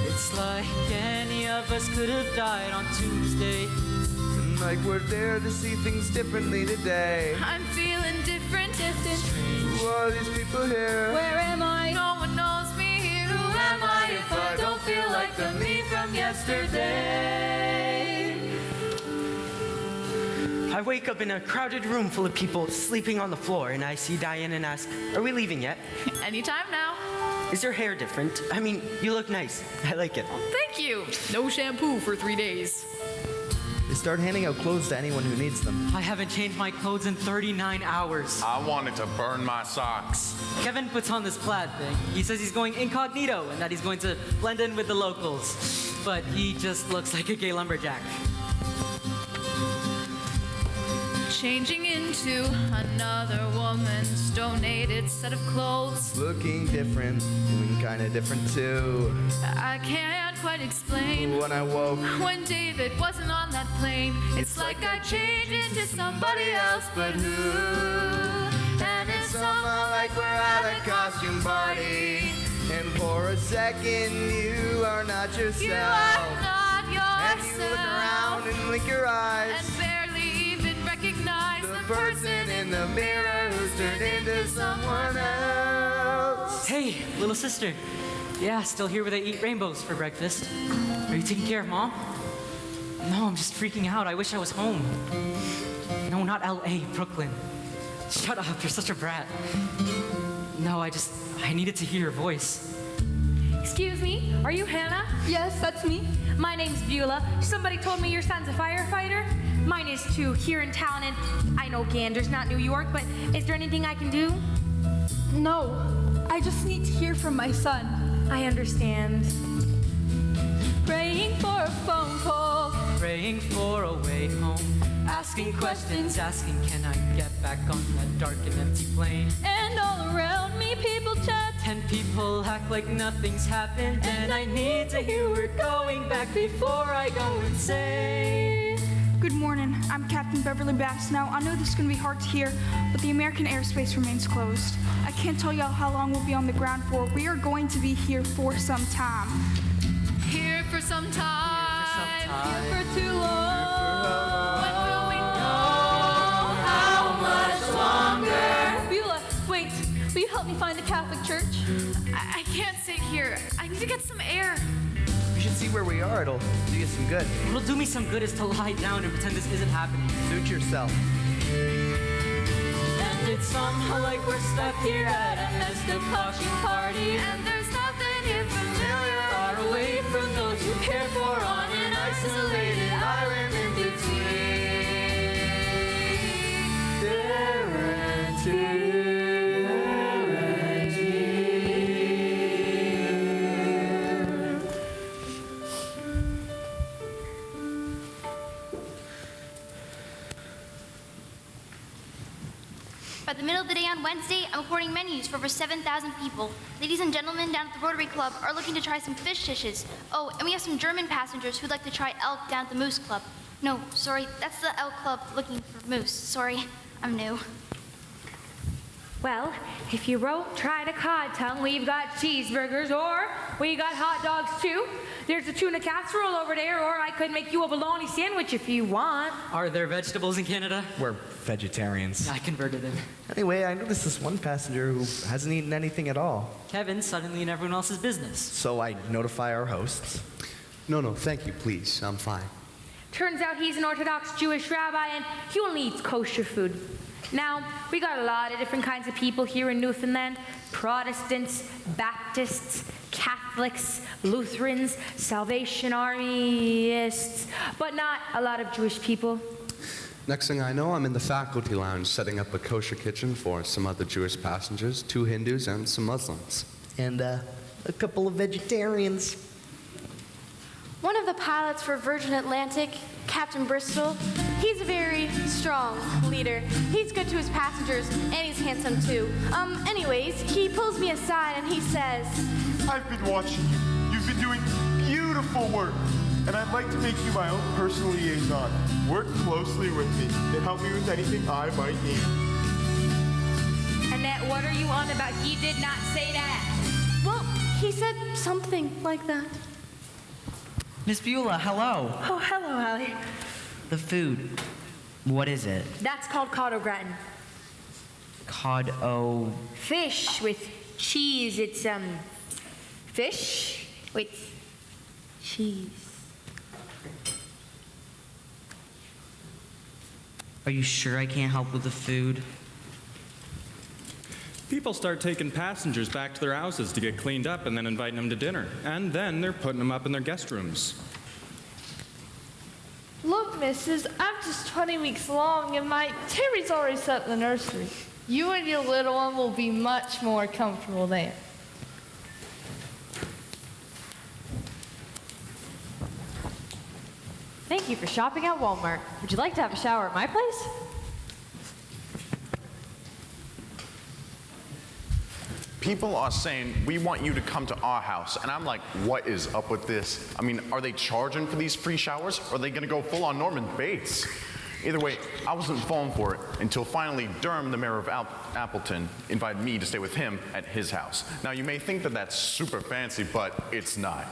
it's like any of us could have died on Tuesday. And like we're there to see things differently today. I'm feeling different. Who are these people here? Where am I? No one knows me here. Who am I if I don't feel like the me from yesterday? I wake up in a crowded room full of people sleeping on the floor, and I see Diane and ask, "Are we leaving yet?" Anytime now. Is your hair different? I mean, you look nice. I like it. Thank you. No shampoo for 3 days. They start handing out clothes to anyone who needs them. I haven't changed my clothes in 39 hours. I wanted to burn my socks. Kevin puts on this plaid thing. He says he's going incognito and that he's going to blend in with the locals. But he just looks like a gay lumberjack. Changing into another woman's donated set of clothes. Looking different, doing kinda different too. I can't quite explain. When I woke, When David wasn't on that plane, it's like I changed into somebody else, but who? And it's somehow like we're at a costume party. And for a second, you are not yourself. You are not yourself. And you look around and blink your eyes. And barely even recognize the person in the mirror who's turned into someone else. Hey, little sister. Yeah, still here where they eat rainbows for breakfast. Are you taking care of Mom? No, I'm just freaking out. I wish I was home. No, not L.A., Brooklyn. Shut up, you're such a brat. No, I needed to hear your voice. Excuse me, are you Hannah? Yes, that's me. My name's Beulah. Somebody told me your son's a firefighter. Mine is too, here in town, and I know Gander's not New York, but is there anything I can do? No, I just need to hear from my son. I understand. Praying for a phone call. Praying for a way home. Asking questions, asking, can I get back on that dark and empty plane? And all around me, people chat. 10 people act like nothing's happened, and I need to hear we're going back before I go insane. Good morning. I'm Captain Beverly Bass. Now, I know this is going to be hard to hear, but the American airspace remains closed. I can't tell y'all how long we'll be on the ground for. We are going to be here for some time. Here for some time. Here for too long. When will we know how much longer? Beulah, wait. Will you help me find the Catholic Church? I can't sit here. I need to get some air. You should see where we are. It'll do you some good. What'll do me some good is to lie down and pretend this isn't happening. Suit yourself. And it's somehow like we're stuck here at a festive costume party. And there's nothing here familiar. Far away from those who care for on an isolated island in between. Guarantee. By the middle of the day on Wednesday, I'm recording menus for over 7,000 people. Ladies and gentlemen down at the Rotary Club are looking to try some fish dishes. Oh, and we have some German passengers who'd like to try elk down at the Moose Club. No, sorry, that's the elk club looking for moose. Sorry, I'm new. Well, if you won't try the cod tongue, we've got cheeseburgers, or we got hot dogs too. There's a tuna casserole over there, or I could make you a bologna sandwich if you want. Are there vegetables in Canada? We're vegetarians. I converted him. Anyway, I noticed this one passenger who hasn't eaten anything at all. Kevin, suddenly in everyone else's business. So I notify our hosts. No, thank you, please. I'm fine. Turns out he's an Orthodox Jewish rabbi, and he only eats kosher food. Now, we got a lot of different kinds of people here in Newfoundland. Protestants, Baptists, Catholics, Lutherans, Salvation Armyists, but not a lot of Jewish people. Next thing I know, I'm in the faculty lounge setting up a kosher kitchen for some other Jewish passengers, 2 Hindus and some Muslims. And a couple of vegetarians. One of the pilots for Virgin Atlantic, Captain Bristol, he's a very strong leader. He's good to his passengers, and he's handsome too. Anyways, he pulls me aside and he says, I've been watching you. You've been doing beautiful work. And I'd like to make you my own personal liaison. Work closely with me and help me with anything I might need. Annette, what are you on about? He did not say that. Well, he said something like that. Miss Beulah, hello. Oh, hello, Allie. The food. What is it? That's called cod au gratin. Cod au... Fish with cheese. It's, fish with cheese. Are you sure I can't help with the food? People start taking passengers back to their houses to get cleaned up and then inviting them to dinner. And then they're putting them up in their guest rooms. Look, missus, I'm just 20 weeks long and my Terry's already set in the nursery. You and your little one will be much more comfortable there. Thank you for shopping at Walmart. Would you like to have a shower at my place? People are saying, we want you to come to our house. And I'm like, what is up with this? I mean, are they charging for these free showers? Or are they gonna go full on Norman Bates? Either way, I wasn't falling for it until finally Durham, the mayor of Appleton, invited me to stay with him at his house. Now, you may think that that's super fancy, but it's not.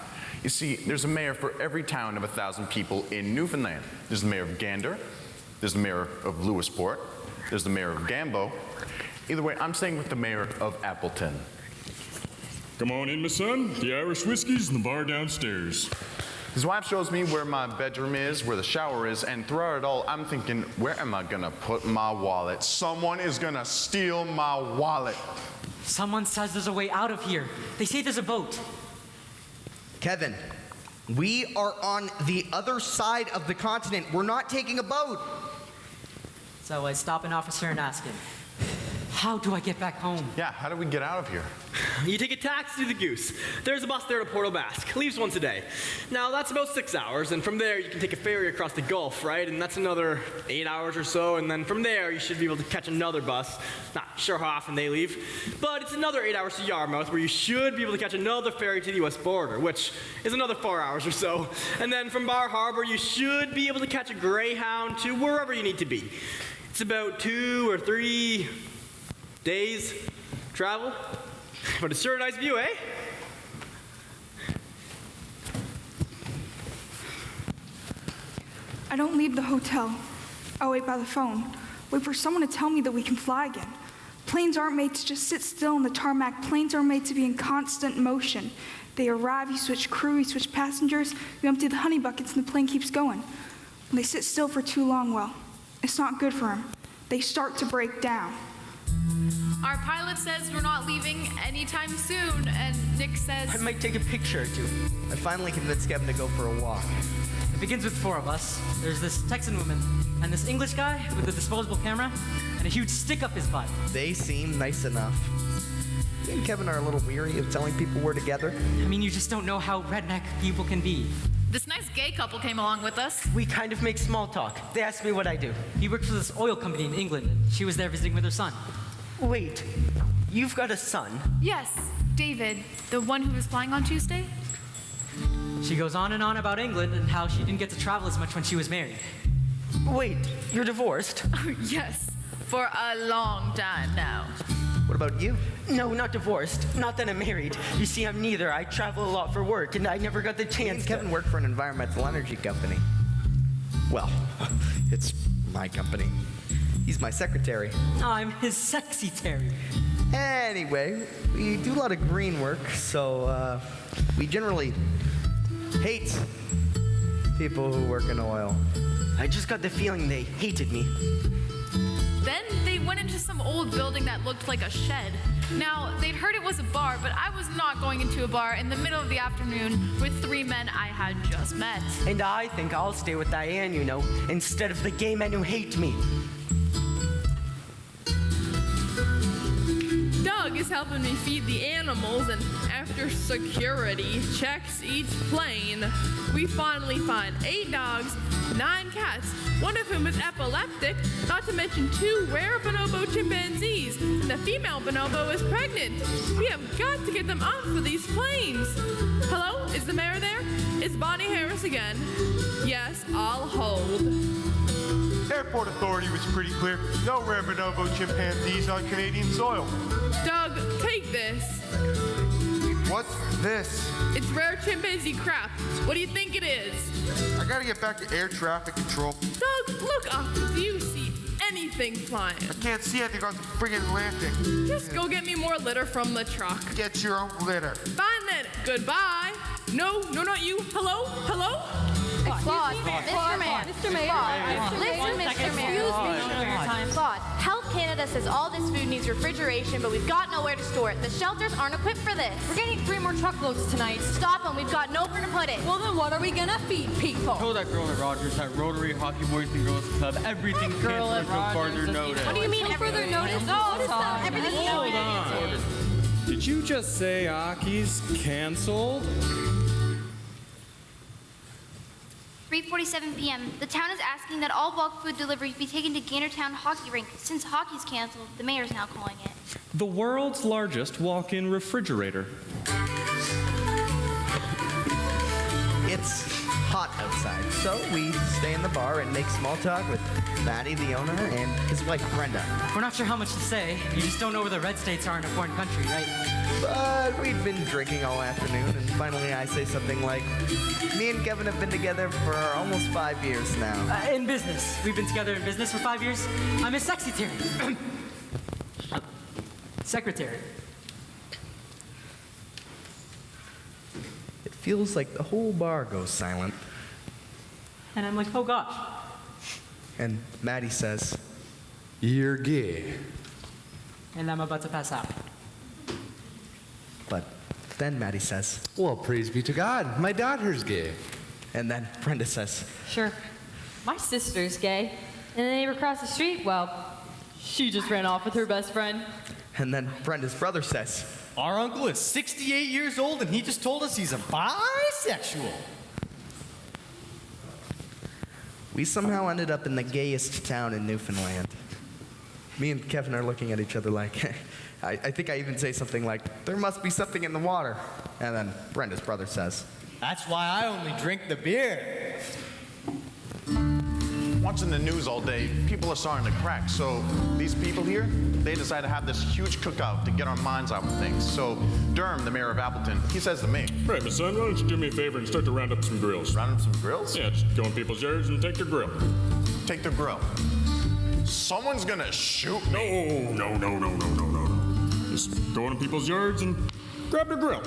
You see, there's a mayor for every town of 1,000 people in Newfoundland. There's the mayor of Gander, there's the mayor of Lewisport, there's the mayor of Gambo. Either way, I'm staying with the mayor of Appleton. Come on in, my son. The Irish whiskey's in the bar downstairs. His wife shows me where my bedroom is, where the shower is, and throughout it all, I'm thinking, where am I gonna put my wallet? Someone is gonna steal my wallet. Someone says there's a way out of here. They say there's a boat. Kevin, we are on the other side of the continent. We're not taking a boat. So I stop an officer and ask him, How do I get back home? Yeah, how do we get out of here? You take a taxi to the Goose. There's a bus there to Porto Basque. Leaves once a day. Now, that's about 6 hours, and from there you can take a ferry across the Gulf, right? And that's another 8 hours or so, and then from there you should be able to catch another bus. Not sure how often they leave, but it's another 8 hours to Yarmouth, where you should be able to catch another ferry to the US border, which is another 4 hours or so. And then from Bar Harbor, you should be able to catch a Greyhound to wherever you need to be. It's about 2 or 3 days travel, but it's sure a nice view, eh? I don't leave the hotel. I wait by the phone. Wait for someone to tell me that we can fly again. Planes aren't made to just sit still on the tarmac. Planes are made to be in constant motion. They arrive, you switch crew, you switch passengers, you empty the honey buckets, and the plane keeps going. When they sit still for too long, well, it's not good for them. They start to break down. Our pilot says we're not leaving anytime soon, and Nick says... I might take a picture or two. I finally convinced Kevin to go for a walk. It begins with 4 of us. There's this Texan woman, and this English guy with a disposable camera, and a huge stick up his butt. They seem nice enough. Me and Kevin are a little weary of telling people we're together. I mean, you just don't know how redneck people can be. This nice gay couple came along with us. We kind of make small talk. They ask me what I do. He works for this oil company in England, and she was there visiting with her son. Wait, you've got a son? Yes, David, the one who was flying on Tuesday. She goes on and on about England and how she didn't get to travel as much when she was married. Wait, you're divorced? Yes, for a long time now. What about you? No, not divorced. Not that I'm married. You see, I'm neither. I travel a lot for work, and I never got the chance to... Kevin worked for an environmental energy company. Well, it's my company. He's my secretary. I'm his sexy Terry. Anyway, we do a lot of green work, so we generally hate people who work in oil. I just got the feeling they hated me. Then they went into some old building that looked like a shed. Now, they'd heard it was a bar, but I was not going into a bar in the middle of the afternoon with 3 men I had just met. And I think I'll stay with Diane, you know, instead of the gay men who hate me. Doug is helping me feed the animals, and after security checks each plane, we finally find 8 dogs, 9 cats, one of whom is epileptic, not to mention 2 rare bonobo chimpanzees, and the female bonobo is pregnant. We have got to get them off of these planes. Hello, is the mayor there? It's Bonnie Harris again. Yes, I'll hold. Airport Authority was pretty clear. No rare bonobo chimpanzees on Canadian soil. Doug, take this. What's this? It's rare chimpanzee crap. What do you think it is? I gotta get back to air traffic control. Doug, look up. Do you see anything flying? I can't see anything on the friggin' Atlantic. Just go get me more litter from the truck. Get your own litter. Fine then. Goodbye. No, not you. Hello? Claude, Mr. Mayor. Mr. Mayor. Listen, Mr. Mayor. Excuse me. Claude, Health Canada says all this food needs refrigeration, but we've got nowhere to store it. The shelters aren't equipped for this. We're getting 3 more truckloads tonight. Stop them. We've got nowhere to put it. Well, then what are we gonna feed people? Told that girl at Rogers at Rotary Hockey Boys and Girls Club everything Girl canceled at until further Rogers. notice. What do you mean Further notice? Oh, what is that? Everything Hold on. Did you just say hockey's canceled? 3:47 p.m. The town is asking that all bulk food deliveries be taken to Gainertown Hockey Rink. Since hockey's canceled, the mayor's now calling it. The world's largest walk-in refrigerator. It's hot outside, so we stay in the bar and make small talk with Matty, the owner, and his wife, Brenda. We're not sure how much to say. You just don't know where the red states are in a foreign country, right? But we'd been drinking all afternoon, and finally I say something like, me and Kevin have been together for almost 5 years now. In business. We've been together in business for 5 years. I'm his secretary. Secretary. It feels like the whole bar goes silent. And I'm like, oh gosh. And Maddie says, "You're gay." And I'm about to pass out. But then Maddie says, "Well, praise be to God, my daughter's gay." And then Brenda says, Sure. My sister's gay. And the neighbor across the street, well, She just ran off with her best friend. And then Brenda's brother says, Our uncle is 68 years old and he just told us he's a bisexual. we somehow ended up in the gayest town in Newfoundland. Me and Kevin are looking at each other like, I think I even say something like, there must be something in the water. And then Brenda's brother says, That's why I only drink the beer. Watching the news all day, people are starting to crack. So these people here, they decide to have this huge cookout to get our minds out of things. So Durham, the mayor of Appleton, he says to me, Right, my son, why don't you do me a favor and start to round up some grills? Round up some grills? Yeah, just go in people's yards and take their grill. Take their grill. Someone's gonna shoot me. No. Just go in people's yards and grab their grill.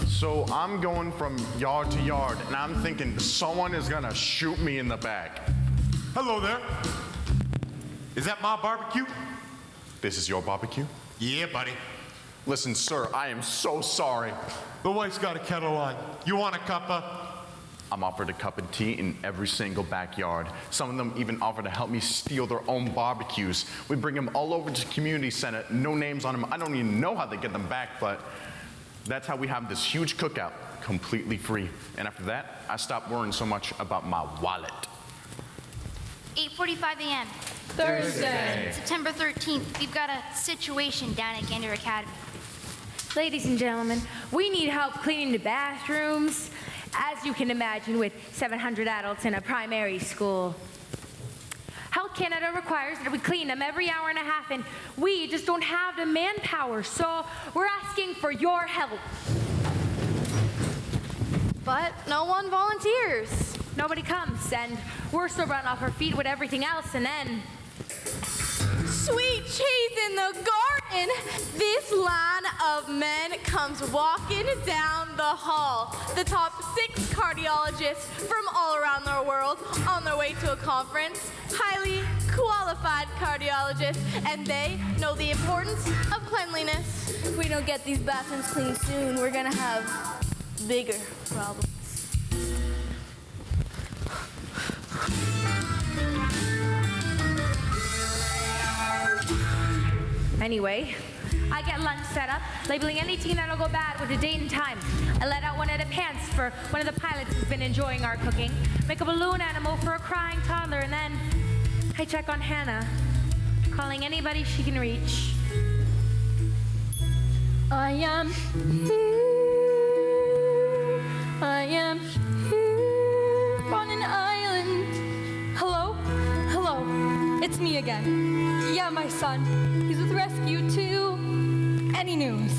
So I'm going from yard to yard, and I'm thinking someone is gonna shoot me in the back. Hello there. Is that my barbecue? This is your barbecue? Yeah, buddy. Listen, sir, I am so sorry. The wife's got a kettle on. You want a cuppa? I'm offered a cup of tea in every single backyard. Some of them even offer to help me steal their own barbecues. We bring them all over to the community center, no names on them. I don't even know how they get them back, but that's how we have this huge cookout, completely free. And after that, I stopped worrying so much about my wallet. 8:45 a.m. Thursday. September 13th. We've got a situation down at Gander Academy. Ladies and gentlemen, we need help cleaning the bathrooms. As you can imagine, with 700 adults in a primary school. Health Canada requires that we clean them every hour and a half, and we just don't have the manpower, so we're asking for your help. But no one volunteers. Nobody comes, and we're still running off our feet with everything else, and then... Sweet cheese in the garden. This line of men comes walking down the hall. The top 6 cardiologists from all around the world on their way to a conference. Highly qualified cardiologists, and they know the importance of cleanliness. If we don't get these bathrooms cleaned soon, we're gonna have bigger problems. Anyway, I get lunch set up, labeling anything that'll go bad with a date and time. I let out one of the pants for one of the pilots who's been enjoying our cooking, make a balloon animal for a crying toddler, and then I check on Hannah, calling anybody she can reach. I am here on an island. Hello, it's me again. Yeah, my son. He's with Rescue 2. Any news?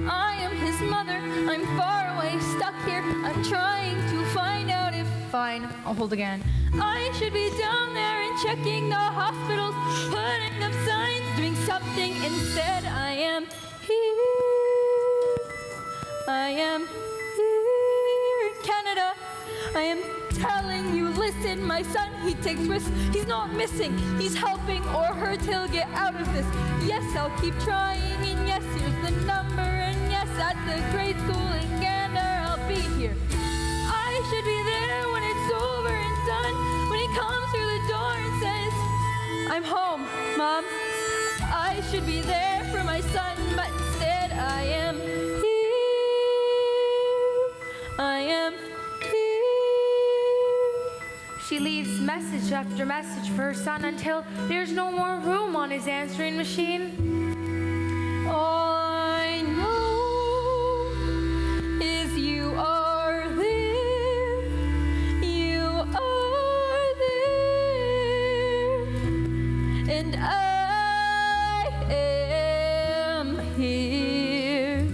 I am his mother. I'm far away, stuck here. I'm trying to find out if... Fine, I'll hold again. I should be down there and checking the hospitals, putting up signs, doing something. Instead, I am here in Canada. I am telling you, listen, my son, he takes risks. He's not missing. He's helping or hurt. He'll get out of this. Yes, I'll keep trying. And yes, here's the number. And yes, at the grade school in Gander, I'll be here. I should be there when it's over and done. When he comes through the door and says, I'm home, Mom. I should be there for my son, but instead I am here. I am She leaves message after message for her son until there's no more room on his answering machine. All I know is you are there. You are there. And I am here.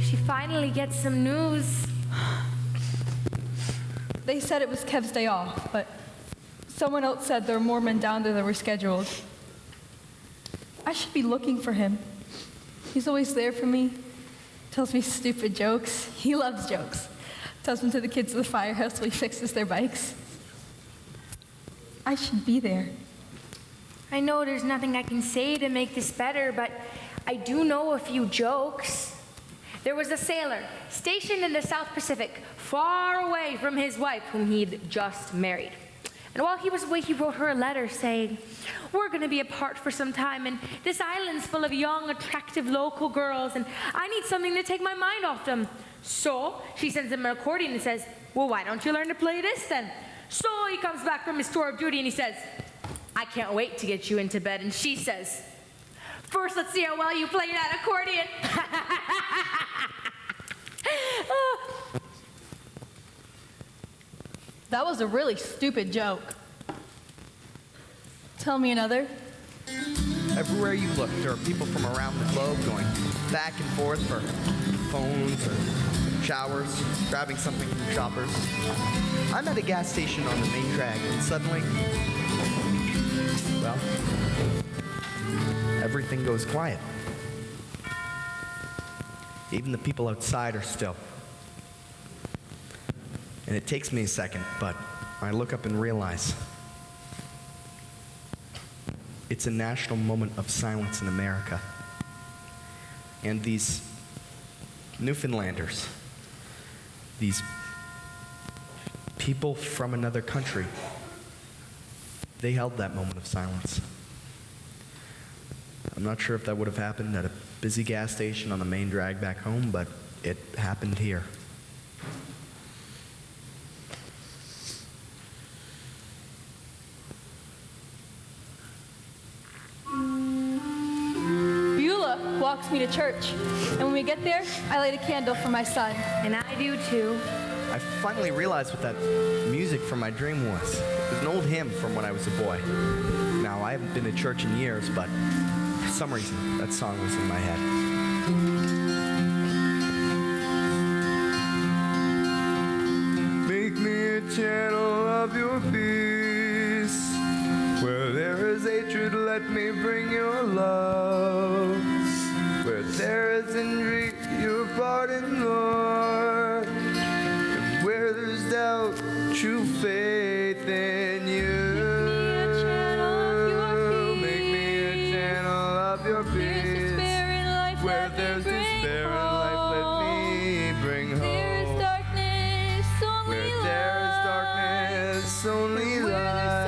She finally gets some news. They said it was Kev's day off, but someone else said there were more men down there than were scheduled. I should be looking for him. He's always there for me. Tells me stupid jokes. He loves jokes. Tells them to the kids at the firehouse while he fixes their bikes. I should be there. I know there's nothing I can say to make this better, but I do know a few jokes. There was a sailor stationed in the South Pacific, far away from his wife, whom he'd just married. And while he was away, he wrote her a letter saying, "We're going to be apart for some time, and this island's full of young, attractive local girls, and I need something to take my mind off them." So she sends him an accordion and says, "Well, why don't you learn to play this then?" So he comes back from his tour of duty and he says, "I can't wait to get you into bed." And she says, "First, let's see how well you play that accordion." That was a really stupid joke. Tell me another. Everywhere you look, there are people from around the globe going back and forth for phones or showers, grabbing something from shoppers. I'm at a gas station on the main drag, and suddenly, well, everything goes quiet. Even the people outside are still. And it takes me a second, but I look up and realize it's a national moment of silence in America. And these Newfoundlanders, these people from another country, they held that moment of silence. I'm not sure if that would have happened at a busy gas station on the main drag back home, but it happened here. Beulah walks me to church, and when we get there, I light a candle for my son. And I do too. I finally realized what that music from my dream was. It was an old hymn from when I was a boy. Now, I haven't been to church in years, but for some reason, that song was in my head. Make me a channel of your peace. Where there is hatred, let me bring your love. Where there is injury, your pardon, Lord. And where there's doubt, true faith in you. Make me a channel of your peace. Where there's despair in life, let me bring hope. Where there is darkness, only light.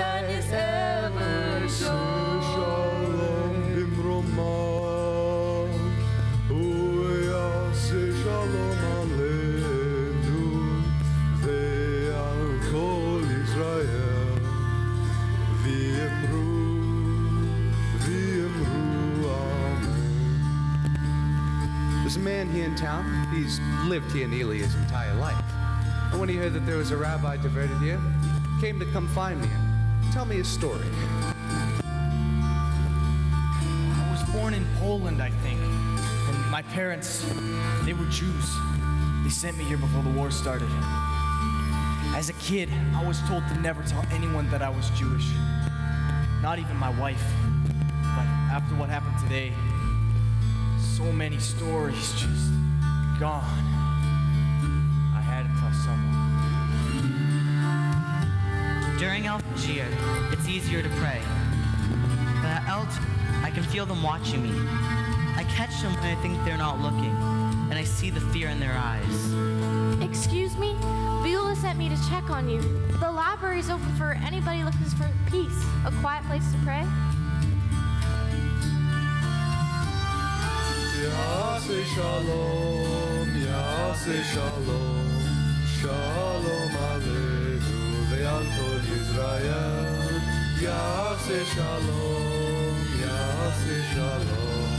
There's a man here in town. He's lived here nearly his entire life. And when he heard that there was a rabbi diverted here, he came to come find me and tell me his story. I was born in Poland, I think. And my parents, they were Jews. They sent me here before the war started. As a kid, I was told to never tell anyone that I was Jewish. Not even my wife. But after what happened today, so many stories just gone. I had to tell someone. During El Fajr, it's easier to pray. But at El I can feel them watching me. I catch them when I think they're not looking, and I see the fear in their eyes. Excuse me? Beulah sent me to check on you. The library's open for anybody looking for peace, a quiet place to pray. Yaseh shalom, Yaseh shalom, shalom aleinu ve'al kol Yisrael. Yaseh shalom, Yaseh shalom,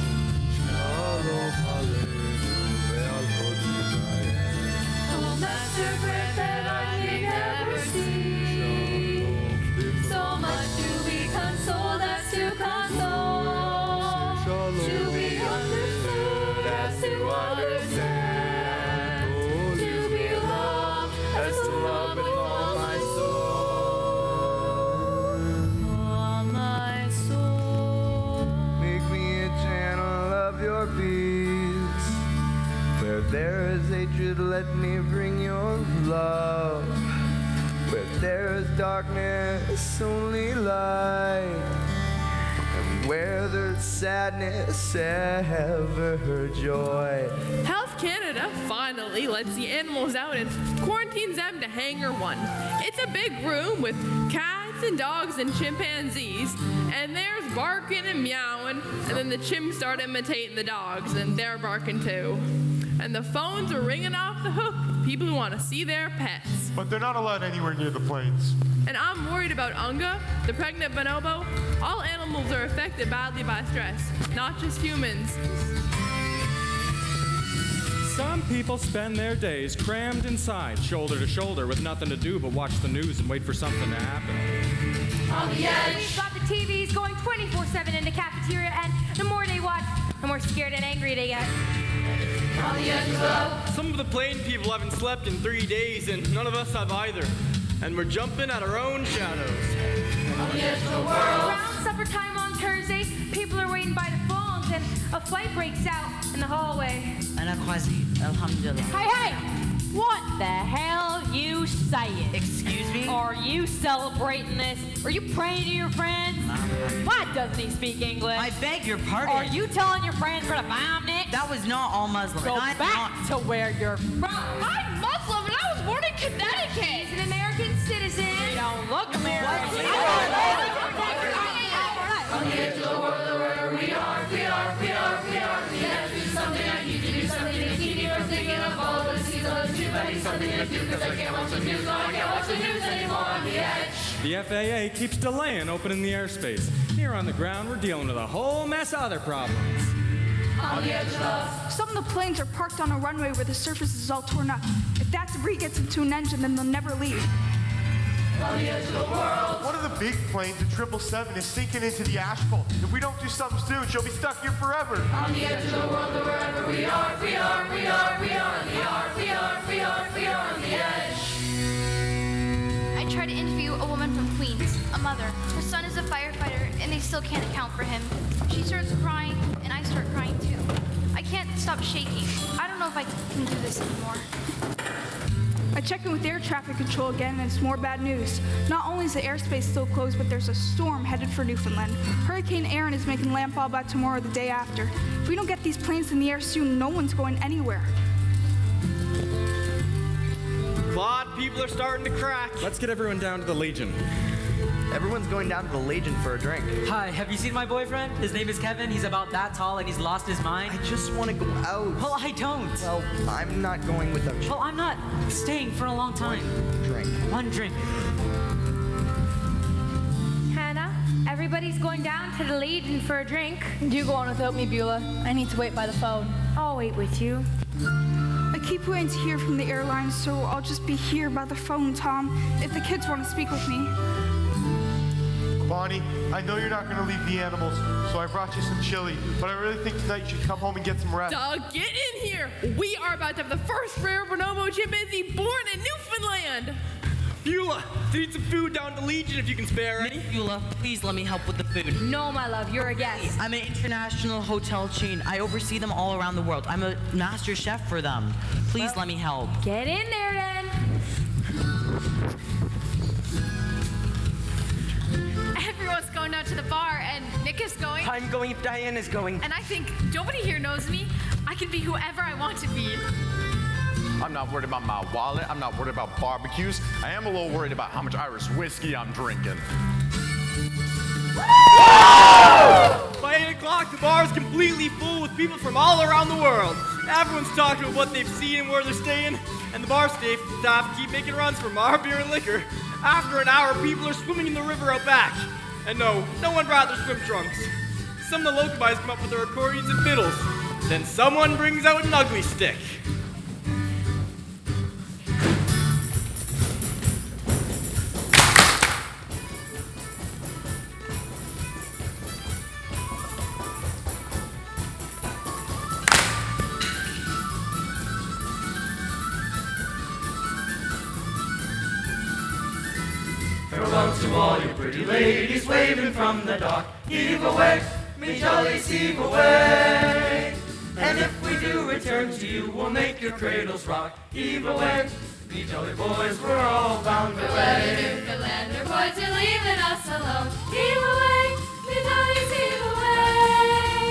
shalom aleinu ve'al kol Yisrael. Oh, master bread that I may never see, so much to be consoled as to console, to be understood as to understand, to be loved as to love with all my soul. All my soul. Make me a channel of your peace. Where there is hatred, let me bring your love. Where there is darkness, only light. And where there's sadness, ever joy. Health Canada finally lets the animals out and quarantines them to Hangar 1. It's a big room with cats, cats and dogs and chimpanzees, and there's barking and meowing, and then the chimps start imitating the dogs, and they're barking too. And the phones are ringing off the hook with people who want to see their pets. But they're not allowed anywhere near the planes. And I'm worried about Unga, the pregnant bonobo. All animals are affected badly by stress, not just humans. Some people spend their days crammed inside, shoulder to shoulder, with nothing to do but watch the news and wait for something to happen. On the edge. We've got the TVs going 24/7 in the cafeteria, and the more they watch, the more scared and angry they get. On the edge of love. Some of the plane people haven't slept in 3 days, and none of us have either. And we're jumping at our own shadows. On the edge of the world. Around supper time on Thursday, people are waiting by the phones, and a fight breaks out in the hallway. Ana quasi, alhamdulillah. Hey! What the hell you saying? Excuse me? Are you celebrating this? Are you praying to your friends? Why doesn't he speak English? I beg your pardon. Are you telling your friends where to find it? That was not all Muslim. Go I'm back not. to where you're from. I'm Muslim and I was born in Connecticut. He's an American citizen. You don't look American. On the edge of the world, where we are on the edge. Do something, I need to do something to keep me from thinking of all the seasons. Too many something to do, because I can't watch the news. No, I can't watch the news anymore on the edge. The FAA keeps delaying opening the airspace. Here on the ground, we're dealing with a whole mess of other problems. On the edge of love. Some of the planes are parked on a runway where the surface is all torn up. If that debris gets into an engine, then they'll never leave. On the edge of the world. One of the big planes, a 777, is sinking into the asphalt. If we don't do something soon, she'll be stuck here forever. On the edge of the world, wherever we are on the edge. I tried to interview a woman from Queens, a mother. Her son is a firefighter, and they still can't account for him. She starts crying, and I start crying too. I can't stop shaking. I don't know if I can do this anymore. I checked in with air traffic control again, and it's more bad news. Not only is the airspace still closed, but there's a storm headed for Newfoundland. Hurricane Aaron is making landfall by tomorrow or the day after. If we don't get these planes in the air soon, no one's going anywhere. Claude, people are starting to crack. Let's get everyone down to the Legion. Everyone's going down to the Legion for a drink. Hi, have you seen my boyfriend? His name is Kevin. He's about that tall and he's lost his mind. I just want to go out. Well, I don't. Well, I'm not going without you. Well, I'm not staying for a long time. One drink. Hannah, everybody's going down to the Legion for a drink. You go on without me, Beulah. I need to wait by the phone. I'll wait with you. I keep waiting to hear from the airline, so I'll just be here by the phone, Tom, if the kids want to speak with me. Bonnie, I know you're not going to leave the animals, so I brought you some chili, but I really think tonight you should come home and get some rest. Doug, get in here! We are about to have the first rare bonobo chimpanzee born in Newfoundland! Beulah, they need some food down to Legion if you can spare any. Beulah, please let me help with the food. No, my love, you're a guest. I'm an international hotel chain. I oversee them all around the world. I'm a master chef for them. Please let me help. Get in there then. Everyone's going out to the bar, and Nick is going. I'm going if Diane is going. And I think nobody here knows me. I can be whoever I want to be. I'm not worried about my wallet. I'm not worried about barbecues. I am a little worried about how much Irish whiskey I'm drinking. By 8 o'clock, the bar is completely full with people from all around the world. Everyone's talking about what they've seen and where they're staying, and the bar staff keep making runs for more beer and liquor. After an hour, people are swimming in the river out back. And no one brought their swim trunks. Some of the local guys come up with their accordions and fiddles. Then someone brings out an ugly stick. Farewell to all you pretty ladies waving from the dock. Heave away, me jollies, heave away. And if we do return to you, we'll make your cradles rock. Heave away, me jolly boys, we're all bound away. Newfoundlander boys, you're leaving us alone. Heave away, me jollies, heave away.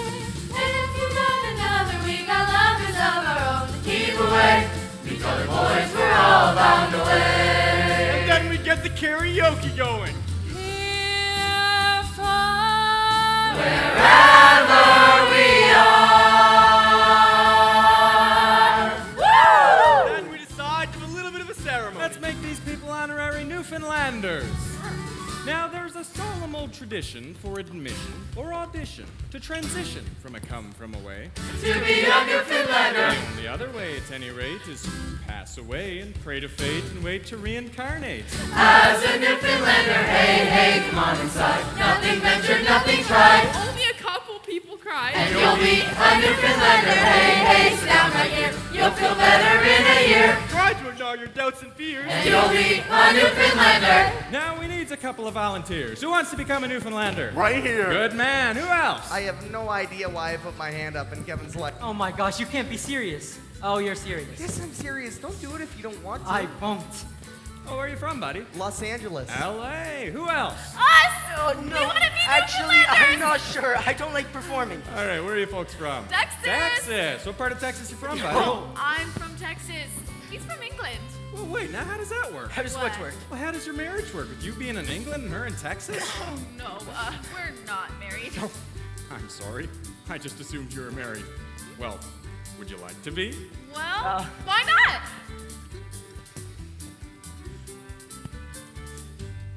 And if you've got another, we got lovers of our own. Heave away, me jolly boys, we're all bound away. And then we get the karaoke going. Newfoundlanders. Now, there's a solemn old tradition for admission or audition to transition from a come from away. To be a Newfoundlander. The only other way, at any rate, is to pass away and pray to fate and wait to reincarnate. As a Newfoundlander, hey, hey, come on inside. Nothing ventured, nothing tried. Only a couple people cried. And you'll be a Newfoundlander, hey, hey, sit down right here. You'll feel better in a year. Try to ignore your doubts and fears. And you'll be a Newfoundlander. Now we need a couple of volunteers. Who wants to become a Newfoundlander? Right here. Good man. Who else? I have no idea why I put my hand up and Kevin's like, Oh my gosh, you can't be serious. Oh, you're serious. yes, I'm serious. Don't do it if you don't want to. I won't. Oh, where are you from, buddy? Los Angeles. L.A. Who else? Us! Oh, no. We want to be Actually, I'm not sure. I don't like performing. All right, where are you folks from? Texas! Texas. What part of Texas you from, buddy? Oh. I'm from Texas. He's from England. Well, wait, now how does that work? How does what work? Well, how does your marriage work? With you being in England and her in Texas? Oh, no, we're not married. Oh, I'm sorry. I just assumed you were married. Well, would you like to be? Well, why not?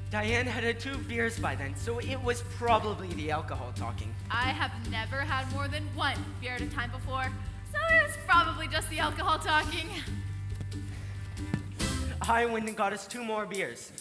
Diane had had 2 beers by then, so it was probably the alcohol talking. I have never had more than 1 beer at a time before, so it's probably just the alcohol talking. I went and got us 2 more beers.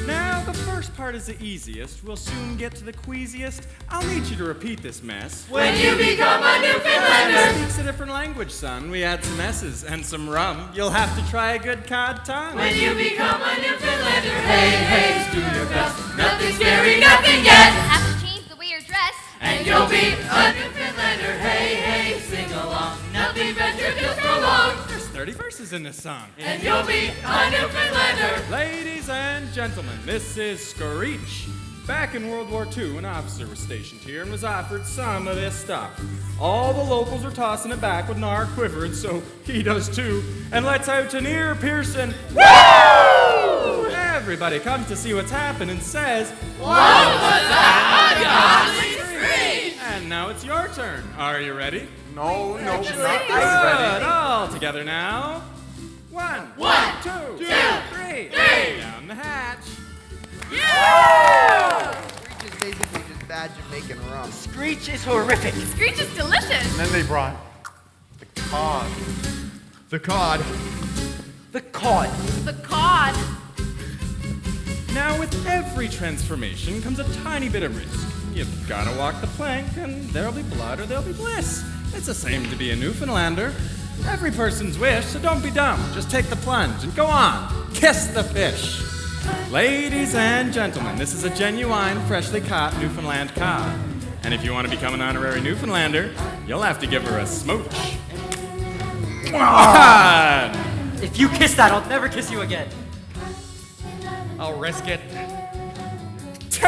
Now, the first part is the easiest. We'll soon get to the queasiest. I'll need you to repeat this mess. When you become a Newfoundlander. Speaks a different language, son. We add some S's and some rum. You'll have to try a good cod tongue. When you become a Newfoundlander, hey, hey, just do your best. Nothing scary, nothing yet. Have to change the way you're dressed. And you'll be a Newfoundlander, hey, hey, sing along. Nothing ventured, just prolong. There's 30 verses in this song. And you'll be a Newfoundlander. Ladies and gentlemen, this is Screech. Back in World War II, an officer was stationed here and was offered some of this stuff. All the locals were tossing it back when Nar quivered, so he does too, and lets out an ear-piercing woo! Everybody comes to see what's happened and says, What was that ungodly screech? And now it's your turn. Are you ready? No, not Good. All together now. 1, 2, 3. Down the hatch. Screech is basically just bad Jamaican rum. Screech is horrific. Screech is delicious. And then they brought the cod. The cod. The cod. The cod. Now, with every transformation comes a tiny bit of risk. You've got to walk the plank, and there'll be blood or there'll be bliss. It's the same to be a Newfoundlander. Every person's wish, so don't be dumb. Just take the plunge and go on. Kiss the fish. Ladies and gentlemen, this is a genuine, freshly caught Newfoundland cod. And if you want to become an honorary Newfoundlander, you'll have to give her a smooch. If you kiss that, I'll never kiss you again. I'll risk it. 2.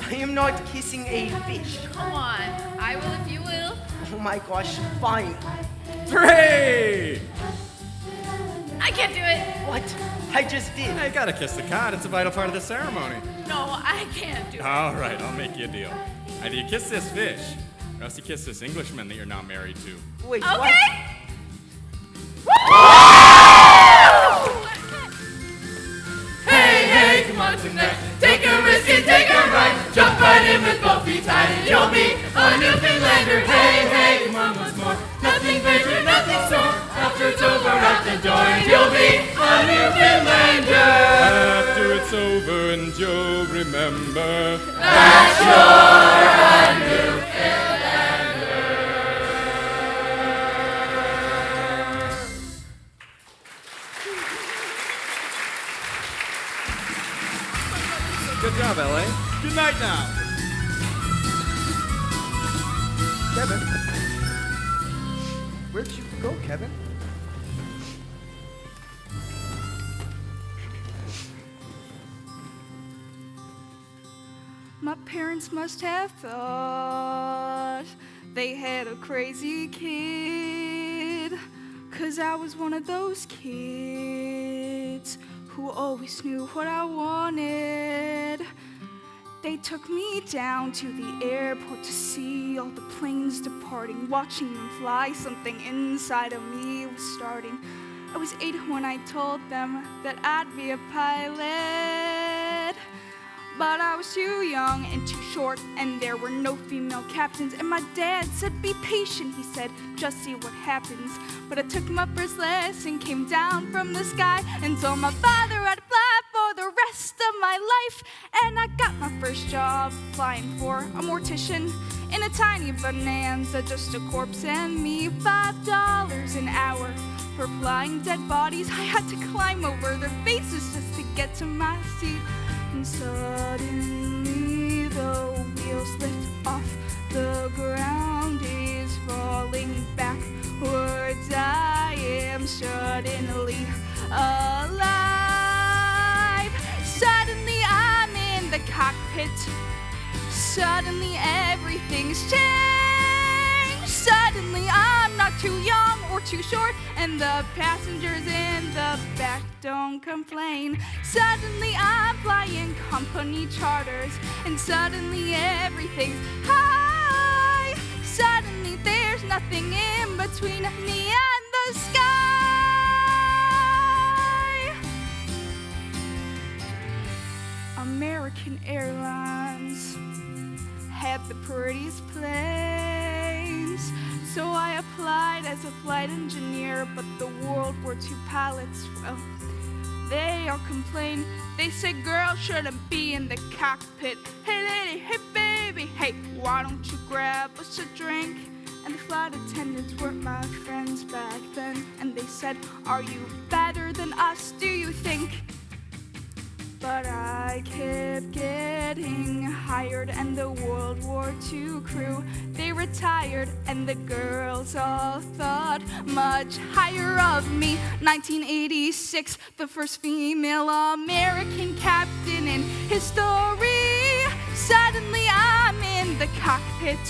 I am not kissing a fish. Come on. I will if you will. Oh my gosh, fine. 3. I can't do it. What? I just did. I gotta kiss the cod. It's a vital part of the ceremony. No, I can't do it. All right, I'll make you a deal. Either you kiss this fish, or else you kiss this Englishman that you're now married to. Wait, Okay. what? Hey, hey, come on tonight. Take a risk and take a ride. Jump right in with both feet tied and you'll be a Newfoundlander. Hey, hey, come on once more. Nothing ventured, nothing sore. After it's over, out the door, and you'll be a Newfoundlander. After it's over and you'll remember That you're a Newfoundlander. Good job, L.A. Good night now. Kevin. Where'd you go, Kevin? My parents must have thought they had a crazy kid, 'cause I was one of those kids who always knew what I wanted. They took me down to the airport to see all the planes departing, watching them fly. Something inside of me was starting. I was 8 when I told them that I'd be a pilot. But I was too young and too short, and there were no female captains. And my dad said, be patient, he said, just see what happens. But I took my first lesson, came down from the sky, and told my father I'd fly for the rest of my life. And I got my first job flying for a mortician in a tiny bonanza, just a corpse and me. $5 an hour for flying dead bodies. I had to climb over their faces just to get to my seat. And suddenly the wheels lift off, the ground is falling backwards. I am suddenly alive. Suddenly I'm in the cockpit. Suddenly everything's changed. Suddenly I'm not too young or too short, and the passengers in the back don't complain. Suddenly I'm flying company charters, and suddenly everything's high. Suddenly there's nothing in between me and the sky. American Airlines had the prettiest planes, so I applied as a flight engineer. But the World War II pilots, well, they all complain. They say girls shouldn't be in the cockpit. Hey lady, hey baby, hey, why don't you grab us a drink? And the flight attendants weren't my friends back then, and they said, are you better than us, do you think? But I kept getting hired, and the World War II crew, they retired, and the girls all thought much higher of me. 1986, the first female American captain in history. Suddenly I'm in the cockpit.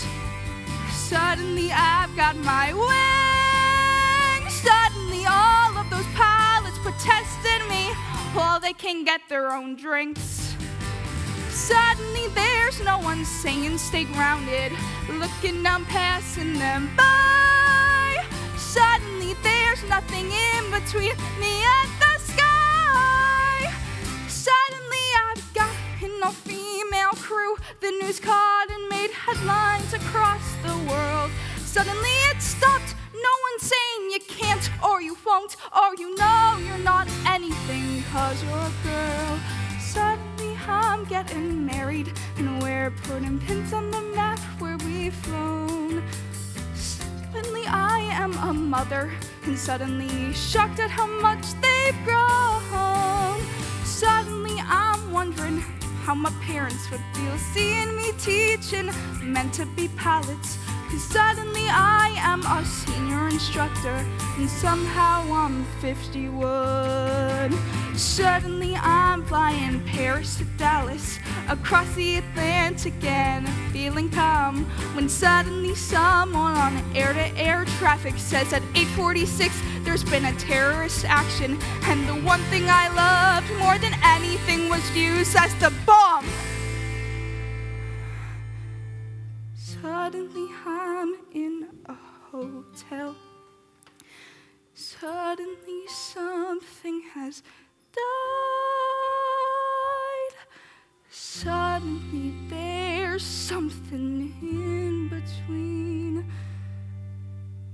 Suddenly I've got my wings. Suddenly all of those pilots protested me, well, they can get their own drinks. Suddenly there's no one saying stay grounded, looking down, passing them by. Suddenly there's nothing in between me and the sky. Suddenly I've got an all-female crew. The news caught and made headlines across the world. Suddenly it stopped. No one's saying you can't, or you won't, or you know you're not anything 'cause you're a girl. Suddenly I'm getting married, and we're putting pins on the map where we've flown. Suddenly I am a mother, and suddenly shocked at how much they've grown. Suddenly I'm wondering how my parents would feel seeing me teaching men to be pilots. 'Cause suddenly I am a senior instructor, and somehow I'm 51. Suddenly I'm flying Paris to Dallas, across the Atlantic and feeling calm, when suddenly someone on air-to-air traffic says at 8:46 there's been a terrorist action, and the one thing I loved more than anything was used as the bomb. Suddenly I'm in a hotel. Suddenly something has died. Suddenly there's something in between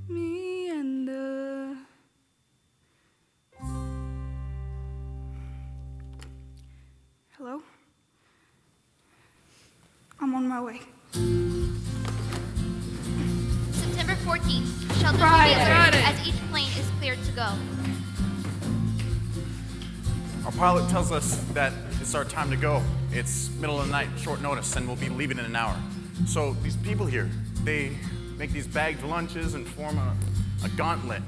me and the... Hello? I'm on my way. September 14th, shelters will be Friday. alerted as each plane is cleared to go. Our pilot tells us that it's our time to go. It's middle of the night, short notice, and we'll be leaving in an hour. So these people here, they make these bagged lunches and form a gauntlet.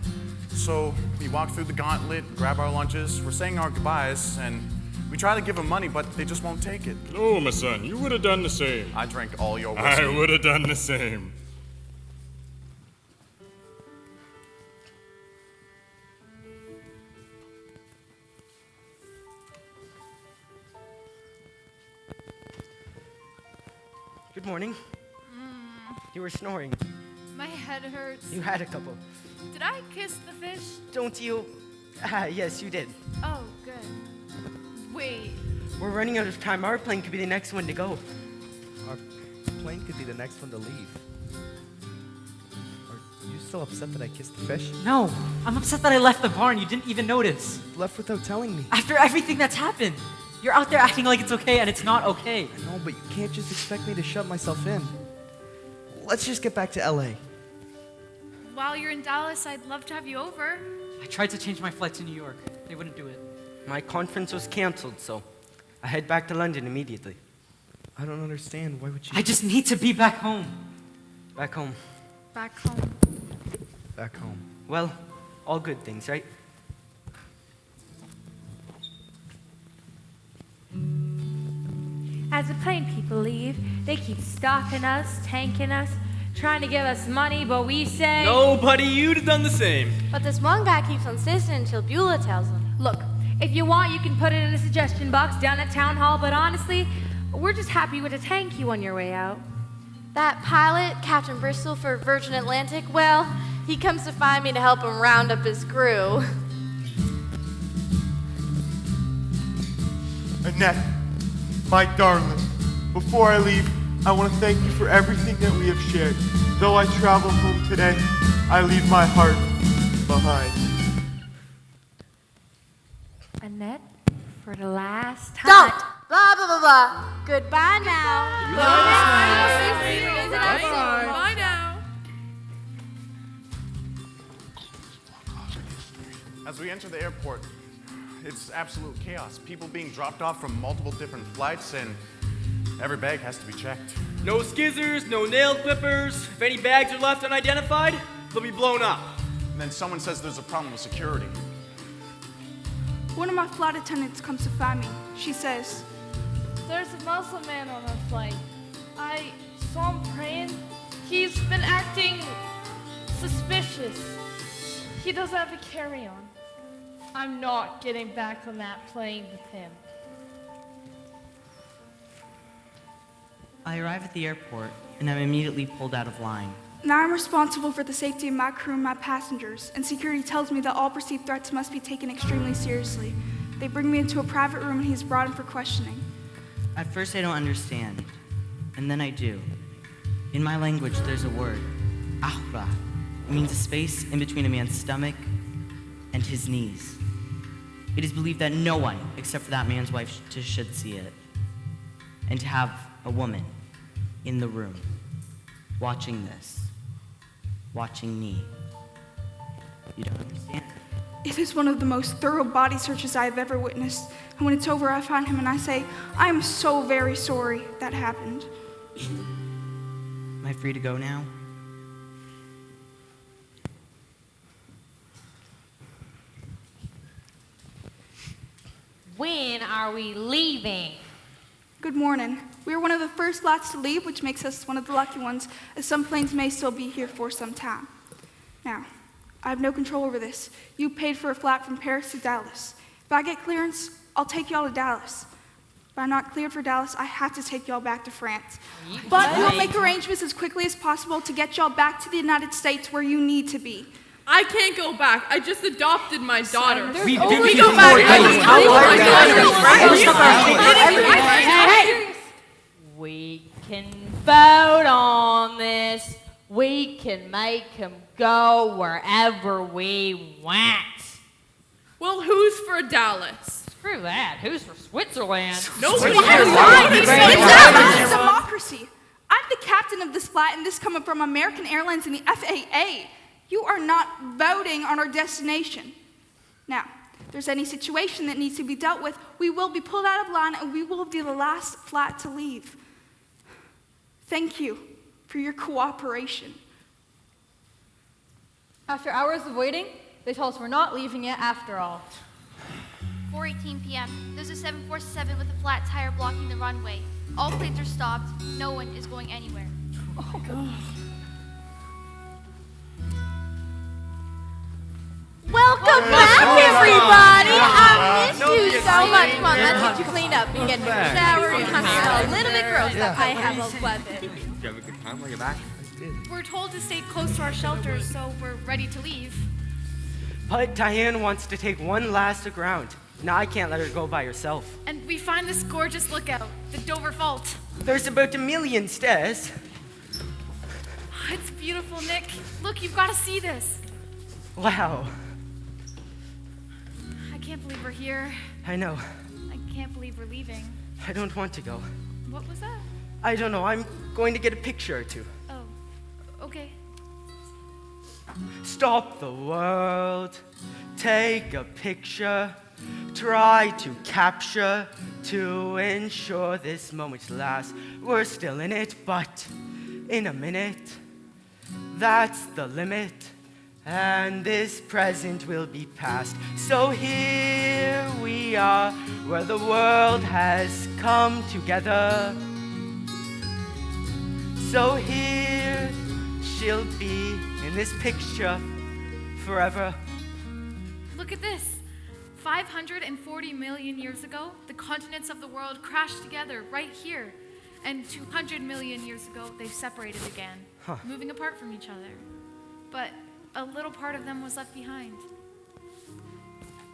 So we walk through the gauntlet, grab our lunches, we're saying our goodbyes, and we try to give them money, but they just won't take it. No, my son, you would have done the same. I drank all your whiskey. I would have done the same. Good morning. You were snoring. My head hurts. You had a couple. Did I kiss the fish? Don't you Yes, you did. Oh, good. Wait. We're running out of time. Our plane could be the next one to go. Our plane could be the next one to leave. Are you still upset that I kissed the fish? No, I'm upset that I left the barn. You didn't even notice. Left without telling me. After everything that's happened. You're out there acting like it's okay, and it's not okay. I know, but you can't just expect me to shut myself in. Let's just get back to L.A. While you're in Dallas, I'd love to have you over. I tried to change my flight to New York. They wouldn't do it. My conference was canceled, so I head back to London immediately. I don't understand. Why would you... I just need to be back home. Back home. Back home. Back home. Well, all good things, right? As the plane people leave, they keep stopping us, tanking us, trying to give us money, but we say... Nobody, you'd have done the same. But this one guy keeps on insisting until Beulah tells him. Look, if you want, you can put it in a suggestion box down at Town Hall, but honestly, we're just happy to tank you on your way out. That pilot, Captain Bristol for Virgin Atlantic, well, he comes to find me to help him round up his crew. Annette, my darling, before I leave, I want to thank you for everything that we have shared. Though I travel home today, I leave my heart behind. Annette, for the last time... Don't! Blah, blah, blah, blah. Goodbye now. Bye now. As we enter the airport, it's absolute chaos. People being dropped off from multiple different flights, and every bag has to be checked. No skizzers, no nail clippers. If any bags are left unidentified, they'll be blown up. And then someone says there's a problem with security. One of my flight attendants comes to find me. She says, There's a Muslim man on our flight. I saw him praying. He's been acting suspicious. He doesn't have a carry-on. I'm not getting back on that plane with him. I arrive at the airport, and I'm immediately pulled out of line. now I'm responsible for the safety of my crew and my passengers, and security tells me that all perceived threats must be taken extremely seriously. They bring me into a private room and he's brought in for questioning. At first I don't understand, and then I do. In my language, there's a word, ahra. It means a space in between a man's stomach and his knees. It is believed that no one, except for that man's wife, should see it. And to have a woman in the room, watching this, watching me. You don't understand? It is one of the most thorough body searches I have ever witnessed. And when it's over, I find him and I say, I am so very sorry that happened. Am I free to go now? When are we leaving? Good morning. We are one of the first lots to leave, which makes us one of the lucky ones, as some planes may still be here for some time. Now, I have no control over this. You paid for a flight from Paris to Dallas. If I get clearance, I'll take y'all to Dallas. If I'm not cleared for Dallas, I have to take y'all back to France. But we'll make arrangements as quickly as possible to get y'all back to the United States where you need to be. I can't go back. I just adopted my daughter. We go do back. Hey, we can vote on this. We can make him go wherever we want. Well, who's for Dallas? Screw that. Who's for Switzerland? Nobody It's democracy. I'm the captain of this flight, and this coming from American Airlines and the FAA. You are not voting on our destination. Now, if there's any situation that needs to be dealt with, we will be pulled out of line and we will be the last flight to leave. Thank you for your cooperation. After hours of waiting, they told us we're not leaving yet after all. 4:18 p.m. There's a 747 with a flat tire blocking the runway. All planes are stopped. No one is going anywhere. Oh, God. Welcome back, everybody! I missed you so much. Come on, let's get you cleaned up and get into the shower. You kind of smell a little bit gross. I have a weapon. Did you have a good time while you're back? We're told to stay close to our shelters, so we're ready to leave. But Diane wants to take one last aground. Now I can't let her go by herself. And we find this gorgeous lookout, the Dover Fault. There's about 1,000,000 stairs. It's beautiful, Nick. Look, you've got to see this. Wow. I can't believe we're here. I know. I can't believe we're leaving. I don't want to go. What was that? I don't know. I'm going to get a picture or two. Oh, okay. Stop the world. Take a picture. Try to capture to ensure this moment lasts. We're still in it, but in a minute, that's the limit. And this present will be past. So here we are, where the world has come together. So here she'll be in this picture forever. Look at this. 540 million years ago, the continents of the world crashed together right here. And 200 million years ago, they've separated again, moving apart from each other. But a little part of them was left behind.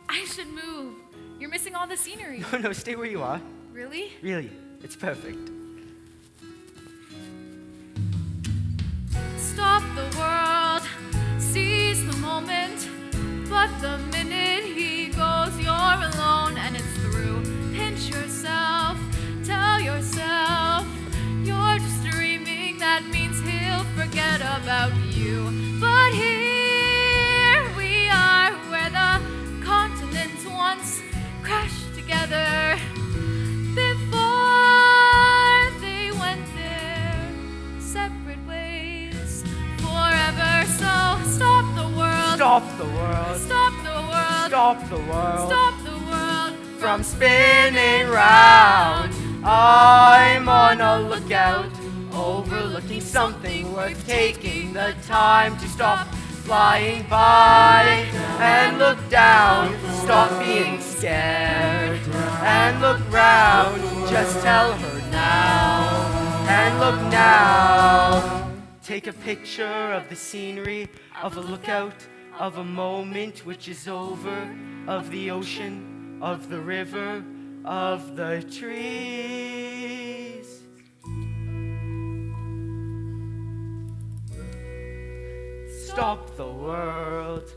I should move. You're missing all the scenery. No, stay where you are. Really? Really, it's perfect. Stop the world, seize the moment. But the minute he goes, you're alone and it's through. Pinch yourself, tell yourself you're just dreaming. That means he'll forget about you. But here we are, where the continents once crashed together. Before they went their separate ways forever. So stop the world. Stop the world. Stop the world. Stop the world. Stop the world from spinning round. I'm on a lookout, overlooking something worth taking the time to stop flying by and look down. Stop being scared and look round. Just tell her now and look now. Take a picture of the scenery, of a lookout, of a moment which is over, of the ocean, of the river, of the trees. Stop the world,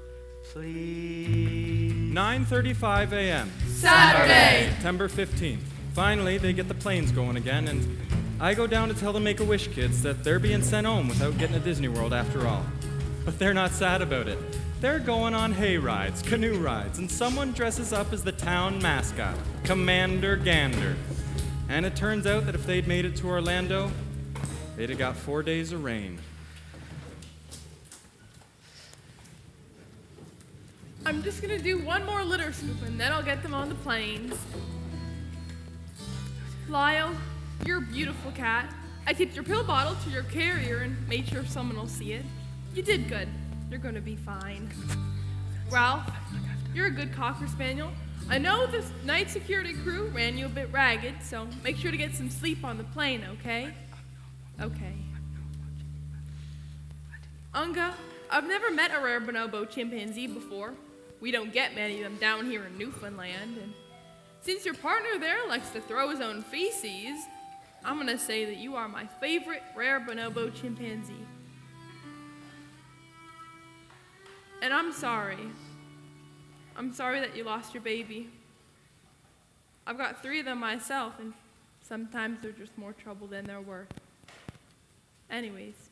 please. 9:35 a.m. Saturday. September 15th. Finally, they get the planes going again, and I go down to tell the Make-A-Wish kids that they're being sent home without getting to Disney World after all. But they're not sad about it. They're going on hay rides, canoe rides, and someone dresses up as the town mascot, Commander Gander. And it turns out that if they'd made it to Orlando, they'd have got 4 days of rain. I'm just gonna do one more litter scoop and then I'll get them on the planes. Lyle, you're a beautiful cat. I tipped your pill bottle to your carrier and made sure someone will see it. You did good. You're gonna be fine. Ralph, you're a good Cocker Spaniel. I know the night security crew ran you a bit ragged, so make sure to get some sleep on the plane, okay? Okay. Unga, I've never met a rare bonobo chimpanzee before. We don't get many of them down here in Newfoundland, and since your partner there likes to throw his own feces, I'm gonna say that you are my favorite rare bonobo chimpanzee. And I'm sorry. I'm sorry that you lost your baby. I've got 3 of them myself, and sometimes they're just more trouble than they're worth. Anyways,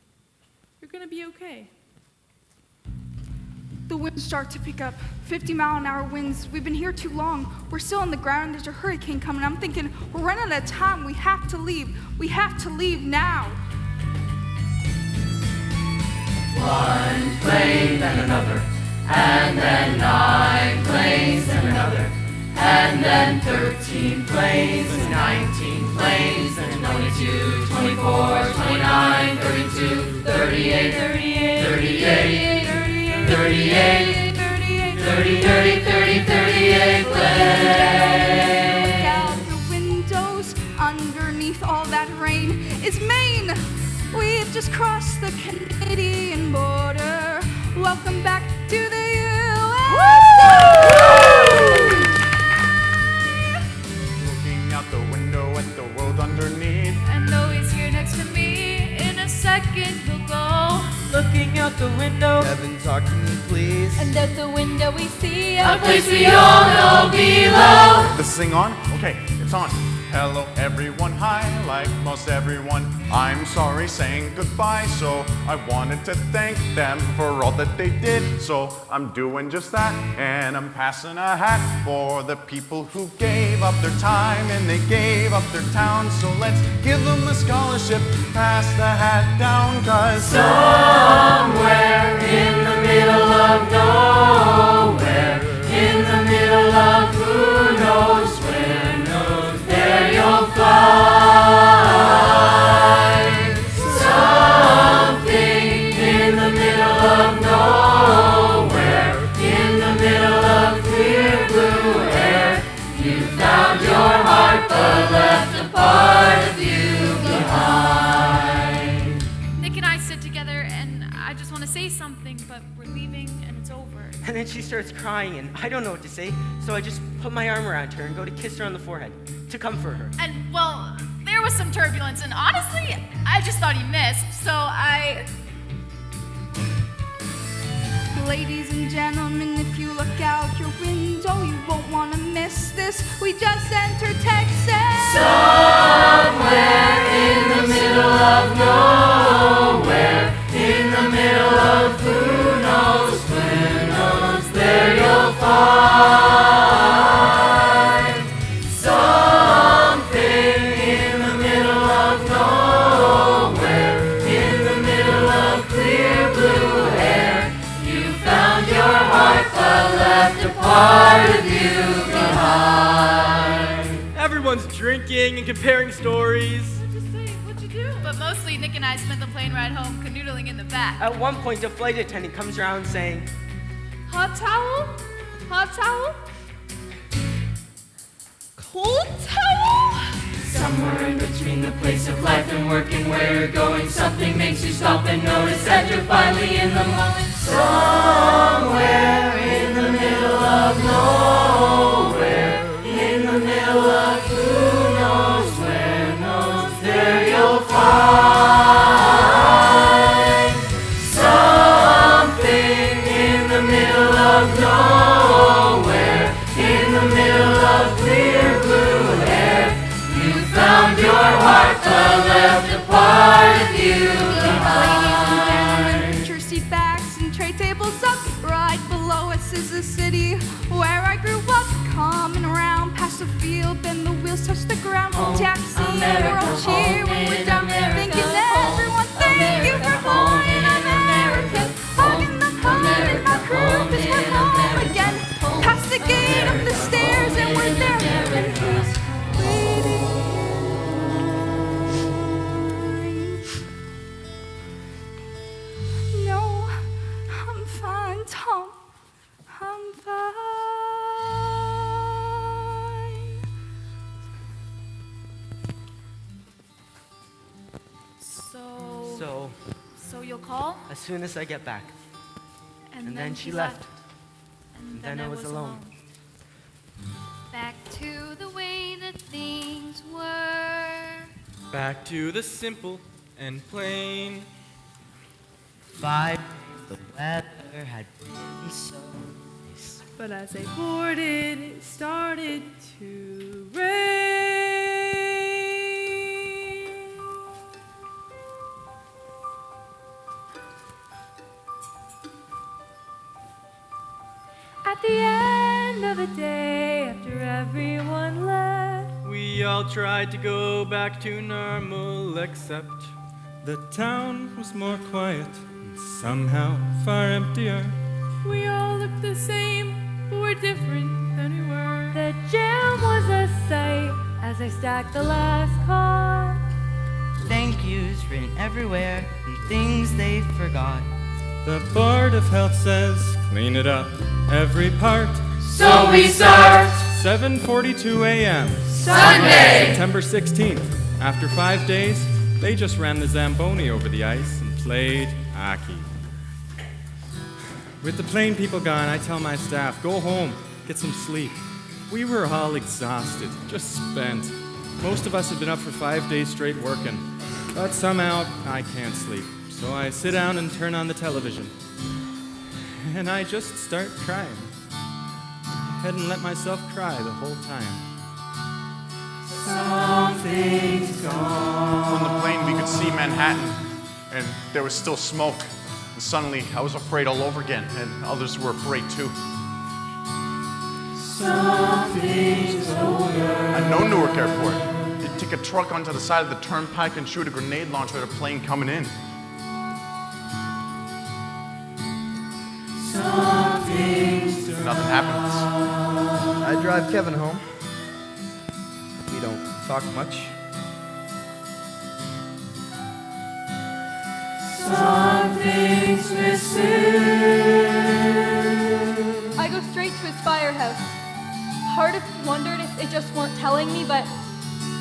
you're gonna be okay. The winds start to pick up. 50-mile-an-hour winds. We've been here too long. We're still on the ground and there's a hurricane coming. I'm thinking, we're running out of time. We have to leave. We have to leave now. One plane, then another, and then 9 planes, then another, and then 13 planes, and 19 planes, and 22, 24, 29, 32, 38, 38, 38, 38, 38 planes. Look out the windows. Underneath all that rain is Maine. We've just crossed the Canadian border. Welcome back to the U.S. Looking out the window at the world underneath. And though he's here next to me, in a second he'll go. Looking out the window. Kevin, talk to me, please. And out the window we see A place we all know below. This thing on? Okay, it's on. Hello everyone, hi, like most everyone. I'm sorry saying goodbye, so I wanted to thank them for all that they did. So I'm doing just that, and I'm passing a hat for the people who gave up their time and they gave up their town. So let's give them a scholarship, pass the hat down, 'cause Somewhere in the middle of nowhere, in the middle of who knows where, there you'll find something in the middle of nowhere, in the middle of clear blue air. You found your heart but left a part of you behind. Nick and I sit together and I just want to say something, but we're leaving and it's over. And then she starts crying, and I don't know what to say, so I just put my arm around her and go to kiss her on the forehead to comfort her. And, well, there was some turbulence, and honestly, I just thought he missed, so I... Ladies and gentlemen, if you look out your window, you won't want to miss this. We just entered Texas. Somewhere in the middle of nowhere, in the middle of who knows, there you'll find something in the middle of nowhere, in the middle of clear blue air. You found your heart but left a part of you behind. Everyone's drinking and comparing stories. What'd you do? But mostly, Nick and I spent the plane ride home canoodling in the back. At one point, the flight attendant comes around saying, Hot towel? Hot towel? Cold towel? Somewhere in between the place of life and work and where you're going, something makes you stop and notice that you're finally in the moment. Somewhere in the middle of nowhere, in the middle of who knows where, there you'll find something in the middle of nowhere, in the middle of clear blue air. You found your heart but left a part of you behind. Put your seat backs and tray tables up. Right below us is the city where I grew up. Coming around past the field, then the wheels touch the ground. Taxi, we're all cheer when we're done. Thinking everyone, thank you for flying American. Hugging the hug and my crew, 'cause we're home again. Past the gate, up the stairs, and we're there. And he's waiting. No, I'm fine, Tom. I'm fine. So you'll call? as soon as I get back. And then she left. And then I was alone. Back to the way that things were. Back to the simple and plain. 5 days the weather had been so nice. But as I boarded, it started to rain. At the end of the day, after everyone left, We all tried to go back to normal, except the town was more quiet and somehow far emptier. We all looked the same, but we're different than we were. the jam was a sight as I stacked the last car. Thank yous written everywhere and things they forgot. The Board of Health says, clean it up, every part. So we start 7:42 a.m. Sunday, September 16th. After 5 days, they just ran the Zamboni over the ice and played hockey. With the plane people gone, I tell my staff, go home, get some sleep. We were all exhausted, just spent. Most of us had been up for 5 days straight working. But somehow, I can't sleep. So I sit down and turn on the television. And I just start crying. I hadn't let myself cry the whole time. Something's gone. On the plane, we could see Manhattan, and there was still smoke. And suddenly, I was afraid all over again, and others were afraid too. Something's over. At no Newark airport, they'd take a truck onto the side of the turnpike and shoot a grenade launcher at a plane coming in. Nothing happens. I drive Kevin home. We don't talk much. Something's missing. I go straight to his firehouse. Part of me wondered if they just weren't telling me, but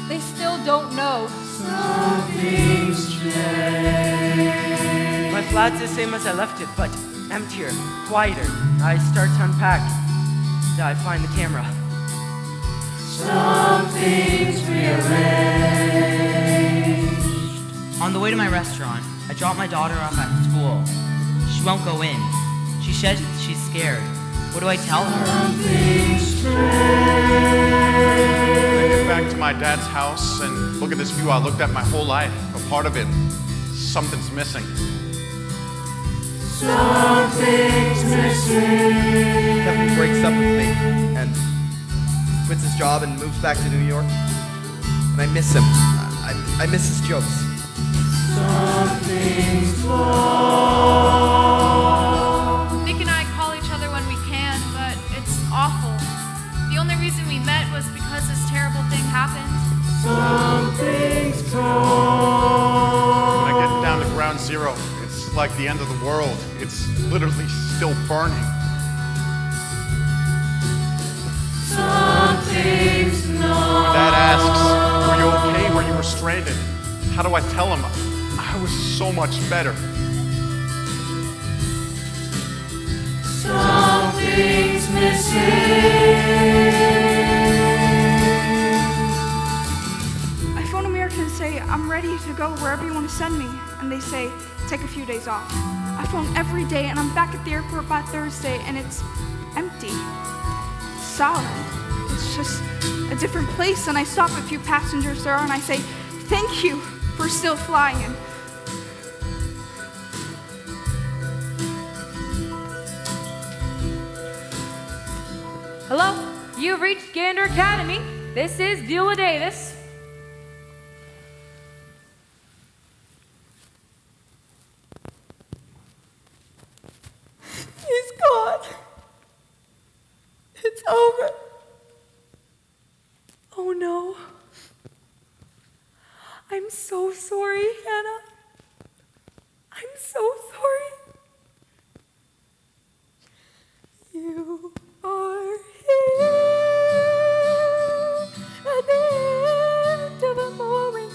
they still don't know. Something's changed. My flat's the same as I left it, but emptier, quieter. I start to unpack. I find the camera. Something's rearranged. On the way to my restaurant, I drop my daughter off at school. She won't go in. She says she's scared. What do I tell her? Something's strange. I get back to my dad's house and look at this view I looked at my whole life. A part of it, something's missing. Something's missing. Kevin breaks up with me and quits his job and moves back to New York. And I miss him. I miss his jokes. Something's wrong. Nick and I call each other when we can, but it's awful. The only reason we met was because this terrible thing happened. Something's wrong. When I get down to ground zero, it's like the end of the world. It's literally still burning. Something's not. My dad asks, were you okay where you were stranded? How do I tell him? I was so much better. Something's missing. I phone America and say, I'm ready to go wherever you want to send me. And they say, take a few days off. I phone every day and I'm back at the airport by Thursday and it's empty. Solid. It's just a different place. And I stop a few passengers there and I say, thank you for still flying. Hello, you've reached Gander Academy. This is Viola Davis. He's gone. It's over. Oh no. I'm so sorry, Hannah. I'm so sorry. You are here at the end of a moment,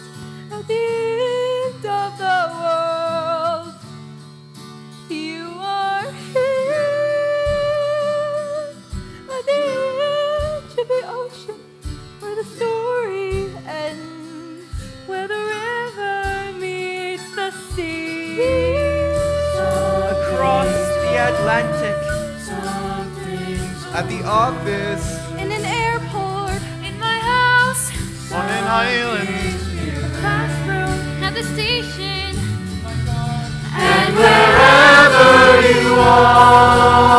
at the end of the world. You are here at the edge of the ocean, where the story ends, where the river meets the sea. Across the Atlantic. At the office. In an airport. In my house. On an island. Classroom. At the station. And wherever you are,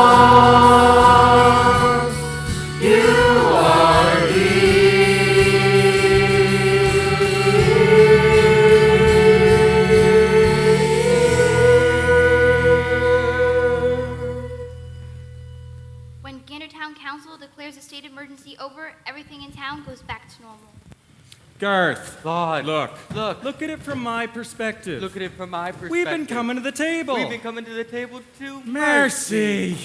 you are When Gandertown Council declares a state of emergency over, everything in town goes back to normal. Garth, God. look Look at it from my perspective. Look at it from my perspective. We've been coming to the table. We've been coming to the table too. Mercy.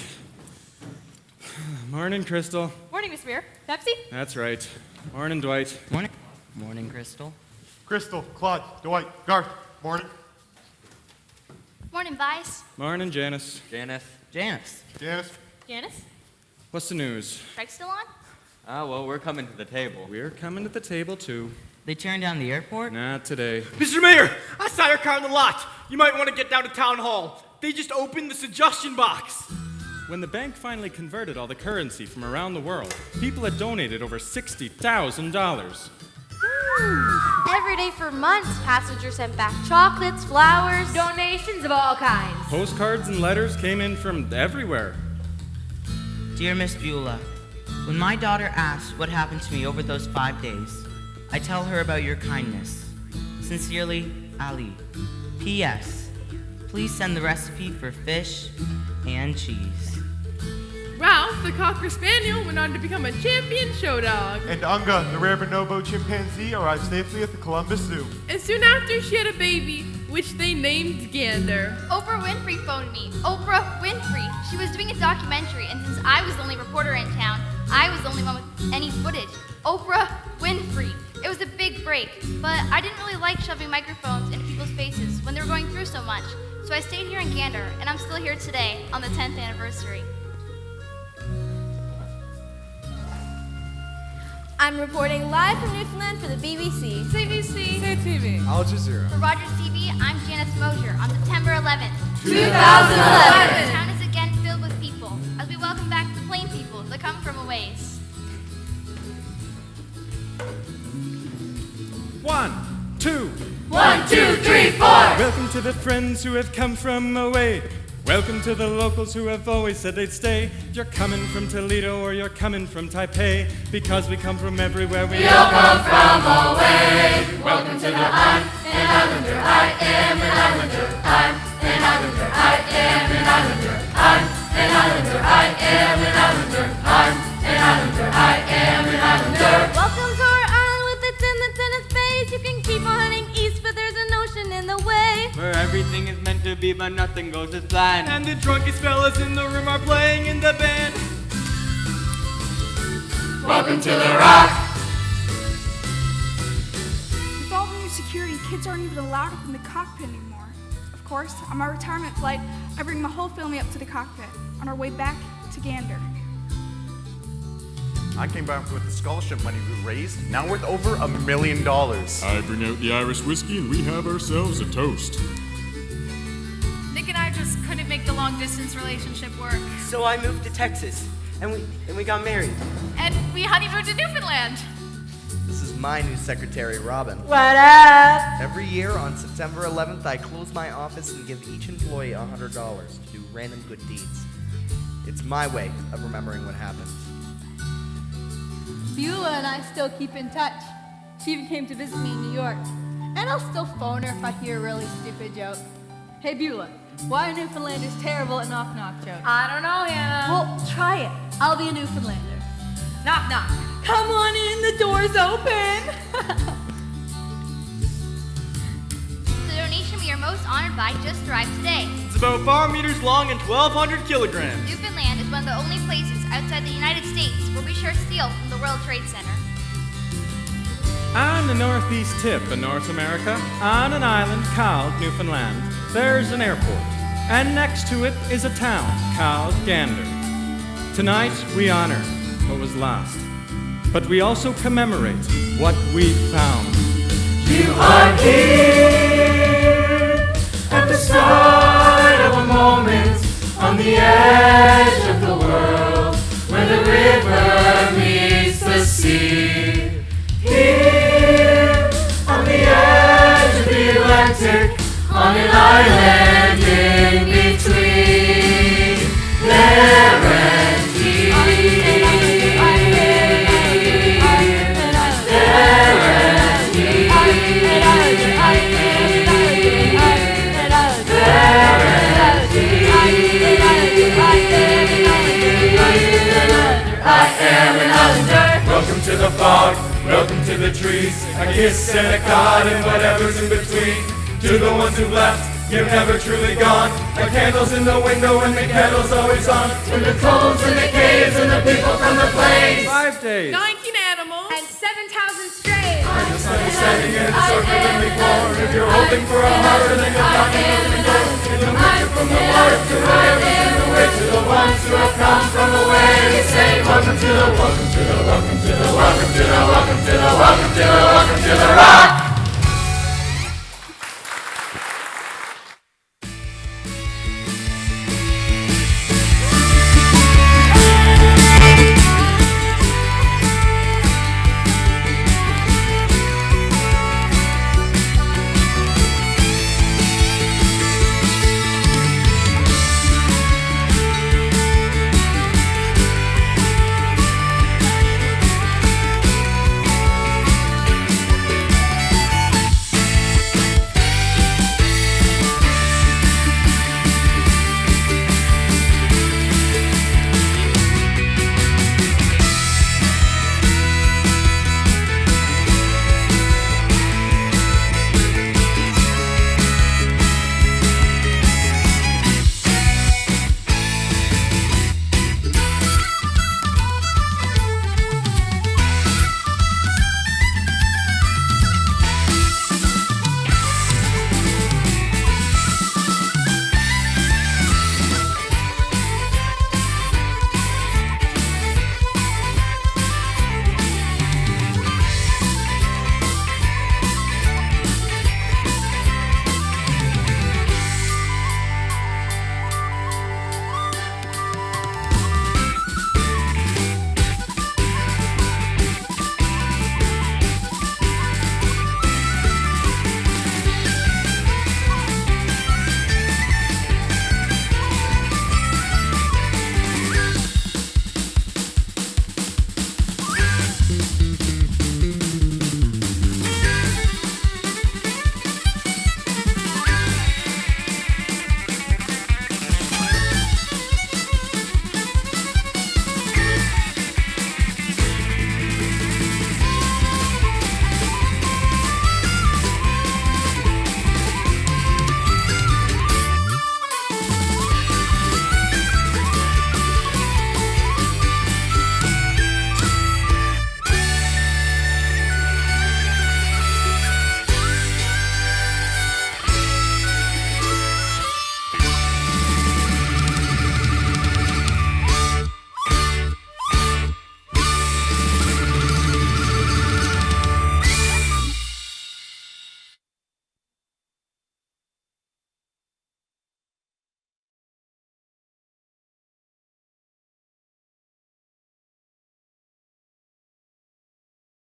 Morning, Crystal. Morning, Miss Muir. Pepsi? That's right. Morning, Dwight. Morning. Morning, Crystal. Crystal, Claude, Dwight, Garth, morning. Morning, Vice. Morning, Janice. Janice. Janice. Janice. Janice? What's the news? Strike still on? Well, we're coming to the table. We're coming to the table, too. They turned down the airport? Not today. Mr. Mayor, I saw your car in the lot. You might want to get down to Town Hall. They just opened the suggestion box. When the bank finally converted all the currency from around the world, people had donated over $60,000. Every day for months, passengers sent back chocolates, flowers, Donations of all kinds. Postcards and letters came in from everywhere. Dear Miss Beulah, when my daughter asks what happened to me over those 5 days, I tell her about your kindness. Sincerely, Ali. P.S. Please send the recipe for fish and cheese. Ralph, the Cocker Spaniel, went on to become a champion show dog. And Unga, the rare bonobo chimpanzee, arrived safely at the Columbus Zoo. And soon after, she had a baby, which they named Gander. Oprah Winfrey phoned me. Oprah Winfrey. She was doing a documentary, and since I was the only reporter in town, I was the only one with any footage. Oprah Winfrey. It was a big break, but I didn't really like shoving microphones into people's faces when they were going through so much. So I stayed here in Gander, and I'm still here today on the 10th anniversary. I'm reporting live from Newfoundland for the BBC. CBC. CTV. Al Jazeera. For Rogers TV, I'm Janice Mosier on September 11th. 2011. The town is again filled with people as we welcome back the plain people that come from a ways. 1, 2. 1, 2, 3, 4. Welcome to the friends who have come from away. Welcome to the locals who have always said they'd stay. You're coming from Toledo or you're coming from Taipei, because we come from everywhere. We all come from away. Welcome to the I'm an Islander. I am an Islander. I'm an Islander. I am an Islander. I'm an Islander. I am an Islander. I'm an Islander. I am an Islander. Welcome to our island with its inlets and its bays. You can keep on heading east, but there's an ocean in the way. Where everything is meant to be, but nothing goes as planned. And the drunkest fellas in the room are playing in the band. Welcome to the Rock. With all the new security, kids aren't even allowed up in the cockpit anymore. Of course, on my retirement flight, I bring my whole family up to the cockpit on our way back to Gander. I came back with the scholarship money we raised, now worth over $1 million. I bring out the Irish whiskey and we have ourselves a toast. Nick and I just couldn't make the long distance relationship work. So I moved to Texas, and we got married. And we honeymooned to Newfoundland. This is my new secretary, Robin. What up? Every year on September 11th, I close my office and give each employee $100 to do random good deeds. It's my way of remembering what happened. Beulah and I still keep in touch. She even came to visit me in New York. And I'll still phone her if I hear a really stupid joke. Hey Beulah, why are Newfoundlanders terrible at knock-knock jokes? I don't know, Hannah. Well, try it. I'll be a Newfoundlander. Knock, knock. Come on in, the door's open. The donation we are most honored by just arrived today. It's about 4 meters long and 1,200 kilograms. Newfoundland is one of the only places outside the United States where we share steel from the World Trade Center. On the northeast tip of North America, on an island called Newfoundland, there's an airport, and next to it is a town called Gander. Tonight, we honor what was lost, but we also commemorate what we found. You are here at the start of a moment on the edge of the world where the river meets the sea. Here on the edge of the Atlantic, on an island in between there and here. I am an Islander. Welcome to the fog, welcome to the trees. A kiss and a card and whatever's in between. To the ones who left, you're never truly gone. The candles in the window and the kettle's always on. To the coals and the caves and the people from the plains. 5 days. 19 animals. And 7,000 strays. I'm just understanding in a circle in before. If you're hoping for a harder than you're knocking on the door. welcome to the rock.